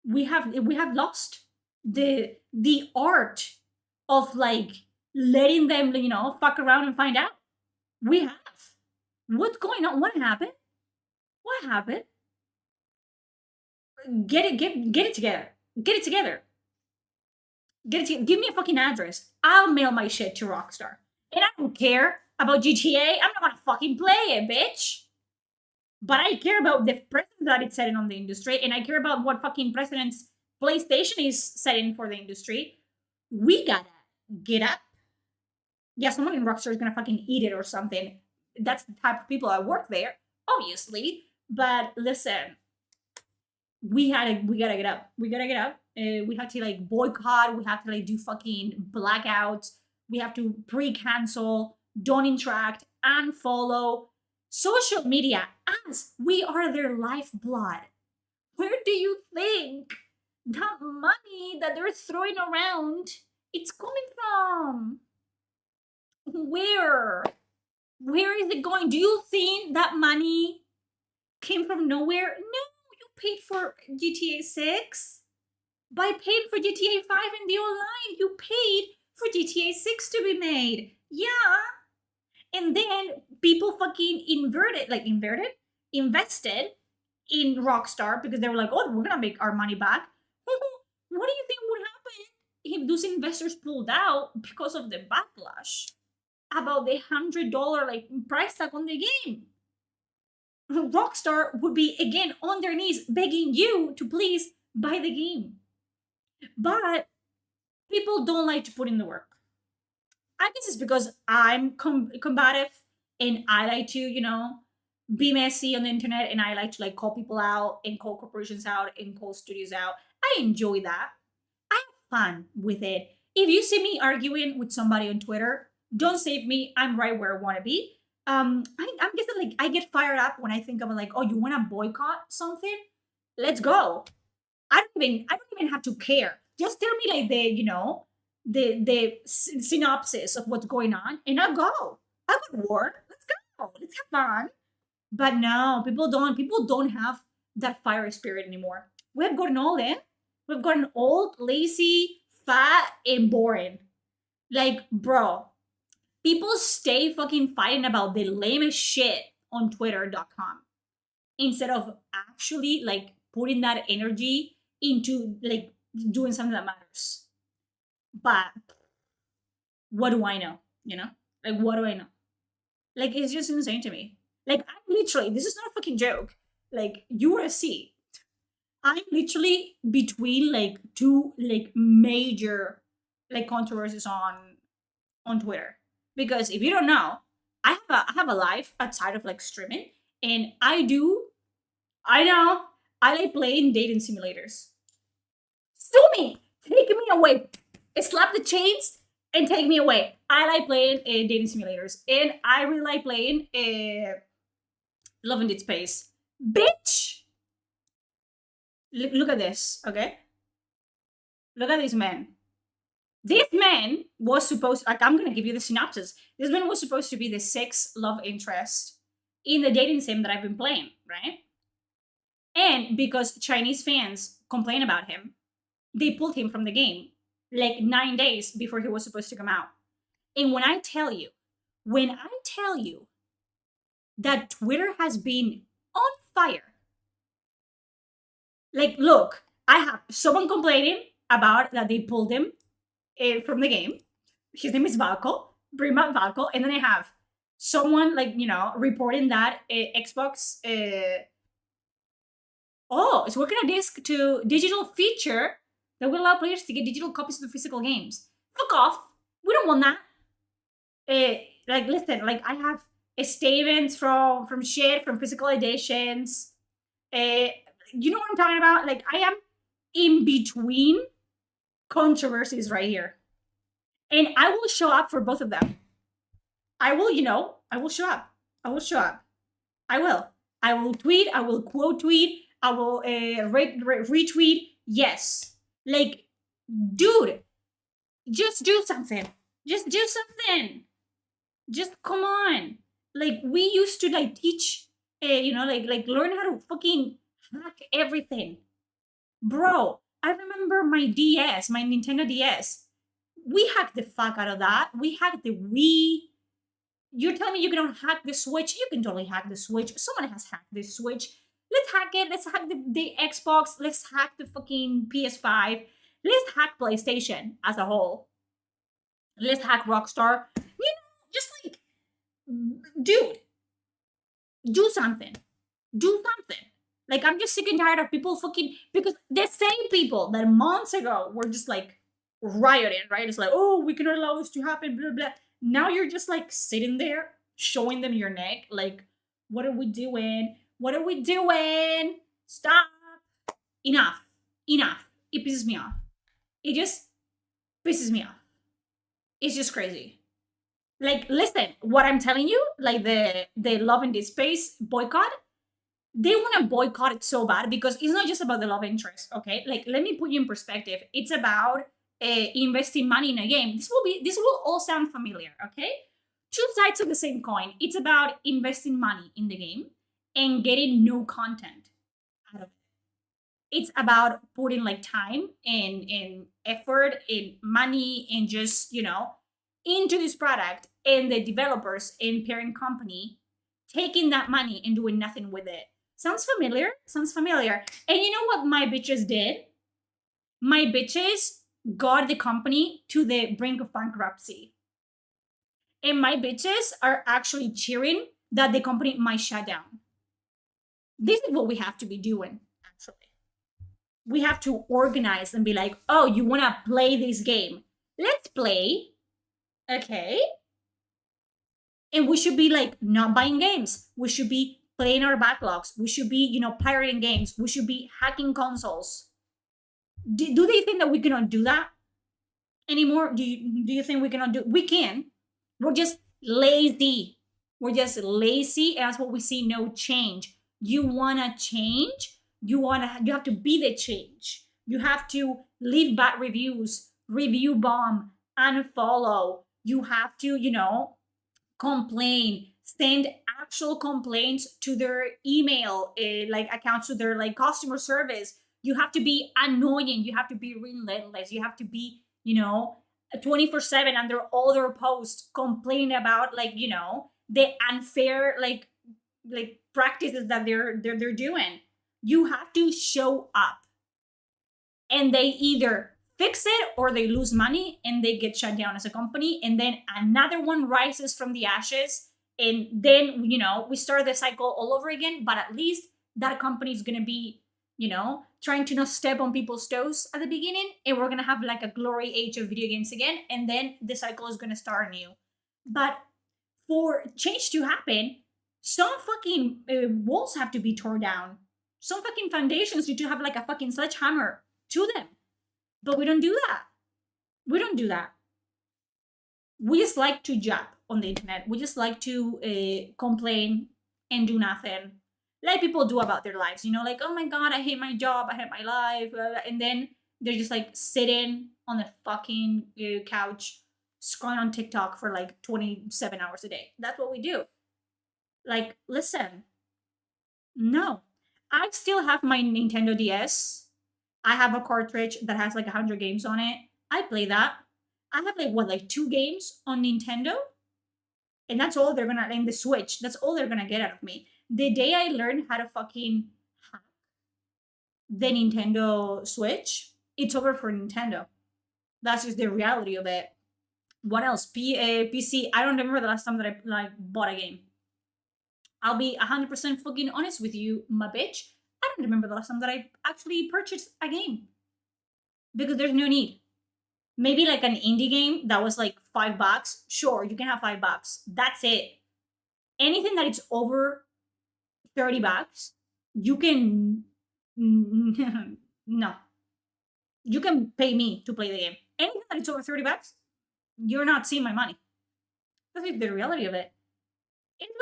We have lost the art of like letting them, fuck around and find out. We have. What's going on? What happened? What happened? Get it together. Get it together. Give me a fucking address. I'll mail my shit to Rockstar. And I don't care about GTA. I'm not gonna fucking play it, bitch. But I care about the precedent that it's setting on the industry, and I care about what fucking precedents PlayStation is setting for the industry. We gotta get up. Yeah, someone in Rockstar is gonna fucking eat it or something. That's the type of people that work there, obviously. But listen, we gotta get up. We gotta get up. We have to like boycott. We have to like do fucking blackouts. We have to pre-cancel, don't interact, unfollow. Social media, as we are their lifeblood. Where do you think that money that they're throwing around it's coming from? Where? Where is it going? Do you think that money came from nowhere? No, you paid for GTA 6. By paying for GTA 5 in the online, you paid for GTA 6 to be made. Yeah. And then people fucking invested in Rockstar because they were like, oh, we're gonna make our money back. What do you think would happen if those investors pulled out because of the backlash about the $100 like price tag on the game? Rockstar would be again on their knees begging you to please buy the game. But people don't like to put in the work. I guess it's because I'm combative and I like to, be messy on the internet and I like to like call people out and call corporations out and call studios out. I enjoy that. I have fun with it. If you see me arguing with somebody on Twitter, don't save me. I'm right where I want to be. I'm guessing like I get fired up when I think of like, oh, you want to boycott something? Let's go. I don't even have to care. Just tell me like the synopsis of what's going on, and I'll go. I'll go to war. Let's go. Let's have fun. But no, people don't have that fire spirit anymore. We have gotten old, eh? We've gotten old, lazy, fat, and boring. Like, bro, people stay fucking fighting about the lamest shit on Twitter.com instead of actually like putting that energy into like doing something that matters. But what do I know? Like what do I know? Like it's just insane to me. Like I'm literally, this is not a fucking joke. Like USC, I'm literally between like two like major like controversies on Twitter. Because if you don't know, I have a life outside of like streaming, and I know I like playing dating simulators. Sue me, take me away, slap the chains and take me away. I like playing dating simulators, and I really like playing Love and Dead Space. Bitch, look at this, okay? Look at this man. This man was supposed, like, I'm gonna give you the synopsis. This man was supposed to be the sixth love interest in the dating sim that I've been playing, right? And because Chinese fans complain about him, they pulled him from the game like 9 days before he was supposed to come out. And when I tell you that Twitter has been on fire, like, look, I have someone complaining about that they pulled him from the game. His name is Valko, Brima Valko. And then I have someone like, reporting that Xbox, it's working on disc to digital feature that will allow players to get digital copies of the physical games. Fuck off. We don't want that. Like, listen, like I have statements from shit, from physical editions. you know what I'm talking about? Like I am in between controversies right here. And I will show up for both of them. I will, I will show up. I will show up. I will. I will tweet. I will quote tweet. I will retweet. Yes. Like, dude, just do something. Just do something. Just come on. Like we used to like teach, like learn how to fucking hack everything, bro. I remember my DS, my Nintendo DS. We hacked the fuck out of that. We hacked the Wii. You're telling me you can hack the Switch? You can totally hack the Switch. Someone has hacked the Switch. Let's hack it. Let's hack the Xbox. Let's hack the fucking PS5. Let's hack PlayStation as a whole. Let's hack Rockstar. Just like, dude, do something. Do something. Like, I'm just sick and tired of people fucking, because the same people that months ago were just like rioting, right? It's like, oh, we cannot allow this to happen, blah, blah. Now you're just like sitting there showing them your neck. Like, what are we doing? What are we doing? Stop. Enough. Enough. It pisses me off. It just pisses me off. It's just crazy. Like, listen, what I'm telling you, like the Love in This Space boycott, they want to boycott it so bad because it's not just about the love interest. Okay, like let me put you in perspective. It's about investing money in a game. This will all sound familiar. Okay, two sides of the same coin. It's about investing money in the game and getting no content out of it. It's about putting like time and effort and money and just into this product, and the developers and parent company taking that money and doing nothing with it. Sounds familiar? Sounds familiar. And you know what my bitches did? My bitches got the company to the brink of bankruptcy. And my bitches are actually cheering that the company might shut down. This is what we have to be doing, actually. We have to organize and be like, oh, you want to play this game? Let's play. Okay. And we should be like not buying games. We should be playing our backlogs. We should be, pirating games. We should be hacking consoles. Do they think that we cannot do that anymore? Do you think we cannot do? We can. We're just lazy. We're just lazy, and that's what we see. No change. You wanna change? You have to be the change. You have to leave bad reviews, review bomb, unfollow. You have to, complain, send actual complaints to their email like accounts, to their like customer service. You have to be annoying. You have to be relentless. You have to be 24/7 under all their posts complaining about like the unfair like practices that they're doing. You have to show up, and they either fix it or they lose money and they get shut down as a company, and then another one rises from the ashes, and then we start the cycle all over again. But at least that company is going to be trying to not step on people's toes at the beginning, and we're going to have like a glory age of video games again, and then the cycle is going to start new. But for change to happen, some fucking walls have to be torn down. Some fucking foundations need to have like a fucking sledgehammer to them. But we don't do that. We don't do that. We just like to jump on the internet. We just like to complain and do nothing, like people do about their lives. Like, oh my god, I hate my job, I hate my life, and then they're just like sitting on the fucking couch, scrolling on TikTok for like 27 hours a day. That's what we do. Like, listen, no, I still have my Nintendo DS. I have a cartridge that has like 100 games on it. I play that. I have like 2 games on Nintendo, and that's all they're gonna. And the Switch, that's all they're gonna get out of me. The day I learn how to fucking hack the Nintendo Switch, it's over for Nintendo. That's just the reality of it. What else? PC. I don't remember the last time that I like bought a game. I'll be 100% fucking honest with you, my bitch. I don't remember the last time that I actually purchased a game, because there's no need. Maybe like an indie game that was like $5. Sure, you can have $5. That's it. Anything that it's over $30, you can No, you can pay me to play the game. Anything that it's over $30, you're not seeing my money. That's the reality of it. It's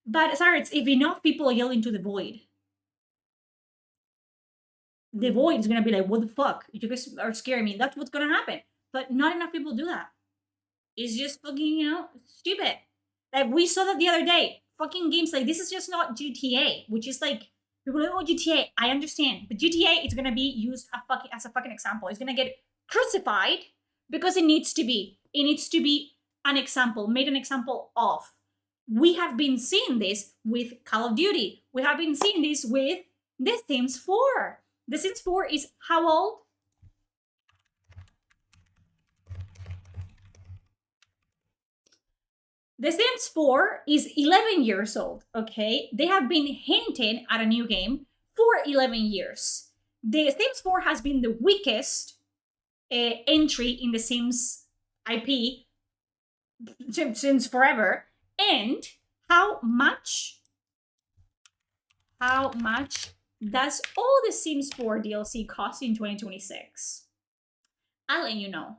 But sorry, it's if enough people yell into the void is gonna be like, what the fuck? You guys are scaring me. That's what's gonna happen. But not enough people do that. It's just fucking, stupid. Like we saw that the other day. Fucking games like this is just not GTA, which is like people are like, oh GTA, I understand. But GTA is gonna be used as a fucking example. It's gonna get crucified because it needs to be. It needs to be an example, made an example of. We have been seeing this with Call of Duty. We have been seeing this with The Sims 4. The Sims 4 is how old? The Sims 4 is 11 years old, okay? They have been hinting at a new game for 11 years. The Sims 4 has been the weakest entry in the Sims IP since forever. And how much does all the Sims 4 DLC cost in 2026? I'll let you know.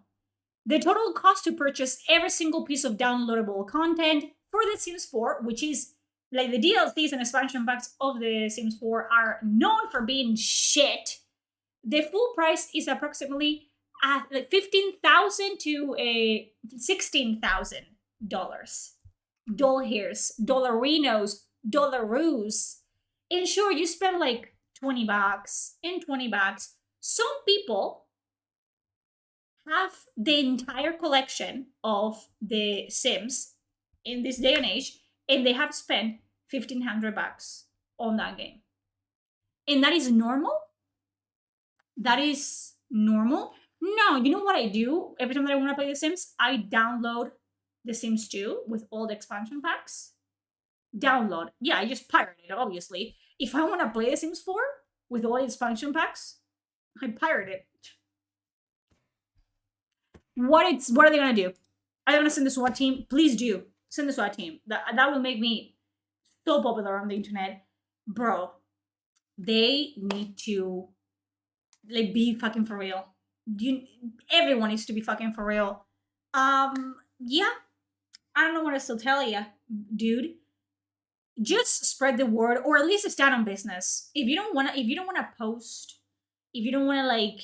The total cost to purchase every single piece of downloadable content for The Sims 4, which is like the DLCs and expansion packs of The Sims 4 are known for being shit. The full price is approximately like $15,000 to $16,000. Doll hairs, dollarinos, dollaroos. And sure, you spend like $20 and $20. Some people have the entire collection of the Sims in this day and age, and they have spent $1,500 on that game. And that is normal? That is normal? No, you know what I do every time that I want to play The Sims? I download The Sims 2 with all the expansion packs. Download. Yeah, I just pirate it, obviously. If I want to play The Sims 4 with all the expansion packs, I pirate it. What are they gonna do? Are they gonna send the SWAT team? Please do send the SWAT team. That will make me so popular on the internet, bro. They need to like be fucking for real. Everyone needs to be fucking for real. Yeah, I don't know what else to tell you, dude. Just spread the word, or at least stand on business. If you don't wanna post, if you don't wanna like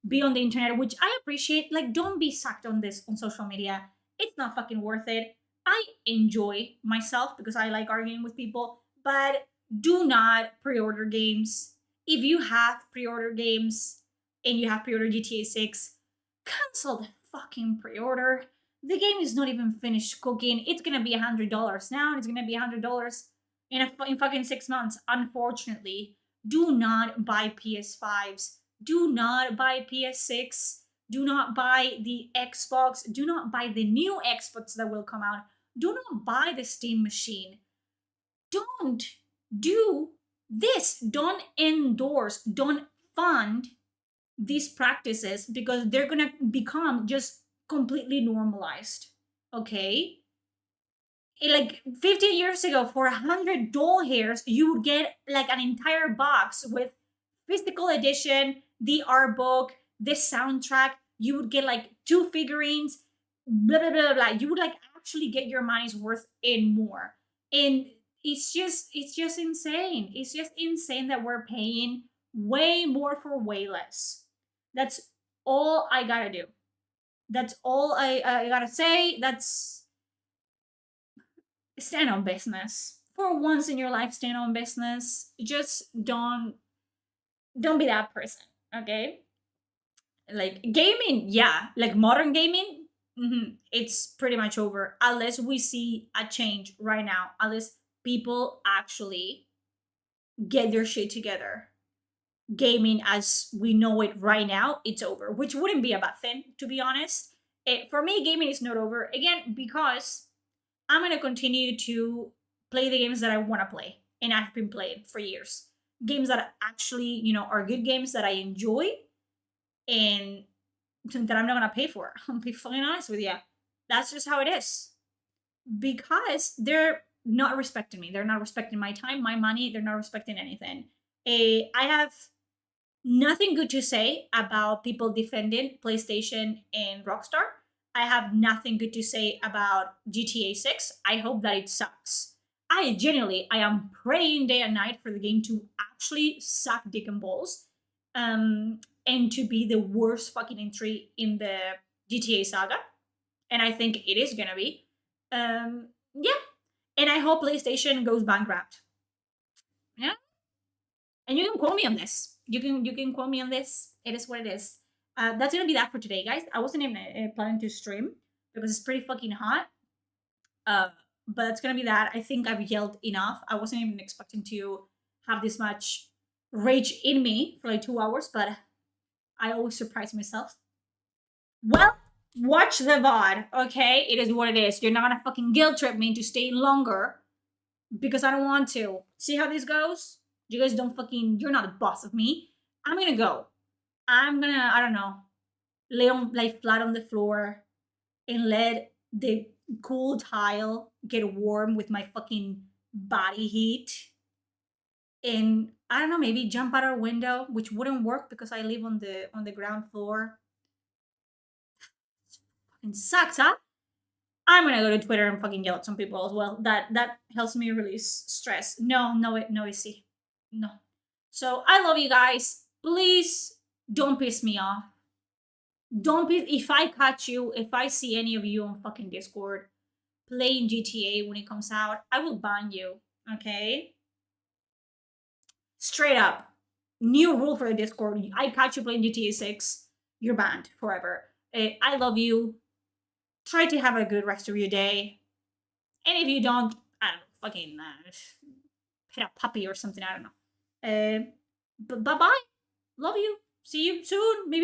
be on the internet, which I appreciate, like don't be sucked on this on social media. It's not fucking worth it. I enjoy myself because I like arguing with people, but do not pre-order games. If you have pre-order games and you have pre-order GTA 6, cancel the fucking pre-order. The game is not even finished cooking. It's gonna be $100 now, and it's gonna be $100 in fucking 6 months. Unfortunately, do not buy PS5s. Do not buy PS6. Do not buy the Xbox. Do not buy the new Xbox that will come out. Do not buy the Steam machine. Don't do this. Don't endorse. Don't fund these practices because they're gonna become just completely normalized. Okay? Like 50 years ago, for 100 doll hairs, you would get like an entire box with physical edition, the art book, the soundtrack. You would get like 2 figurines, blah blah blah blah. You would like actually get your money's worth and more. And it's just insane. It's just insane that we're paying way more for way less. That's all I gotta do. That's all I gotta say. That's stand on business. For once in your life, stand on business. Just don't be that person, okay? Like gaming, yeah, like modern gaming, it's pretty much over unless we see a change right now. Unless people actually get their shit together. Gaming as we know it right now, it's over, which wouldn't be a bad thing, to be honest. For me, gaming is not over again because I'm gonna continue to play the games that I want to play, and I've been playing for years. Games that actually, are good games that I enjoy, and that I'm not gonna pay for. I'll be fucking honest with you. That's just how it is. Because they're not respecting me. They're not respecting my time, my money. They're not respecting anything. I have nothing good to say about people defending PlayStation and Rockstar. I have nothing good to say about GTA 6. I hope that it sucks. I am praying day and night for the game to actually suck dick and balls, and to be the worst fucking entry in the GTA saga. And I think it is gonna be. Yeah, and I hope PlayStation goes bankrupt. Yeah, and you can quote me on this. You can quote me on this. It is what it is. That's gonna be that for today, guys. I wasn't even planning to stream because it's pretty fucking hot. Uh, but it's gonna be that. I think I've yelled enough. I wasn't even expecting to have this much rage in me for like 2 hours, but I always surprise myself. Well, watch the VOD, okay? It is what it is. You're not gonna fucking guilt trip me into staying longer because I don't want to. See how this goes? You guys don't fucking, you're not the boss of me. I'm gonna go. I'm gonna, I don't know, lay on like flat on the floor and let the cool tile get warm with my fucking body heat. And I don't know, maybe jump out our window, which wouldn't work because I live on the ground floor. Fucking sucks, huh? I'm gonna go to Twitter and fucking yell at some people as well. That helps me release stress. No, easy. No. So I love you guys. Please don't piss me off. Don't piss if I catch you, if I see any of you on fucking Discord playing GTA when it comes out, I will ban you. Okay? Straight up. New rule for the Discord. I catch you playing GTA 6, you're banned forever. I love you. Try to have a good rest of your day. And if you don't, I don't know, fucking pet a puppy or something. I don't know. Bye bye. Love you. See you soon. Maybe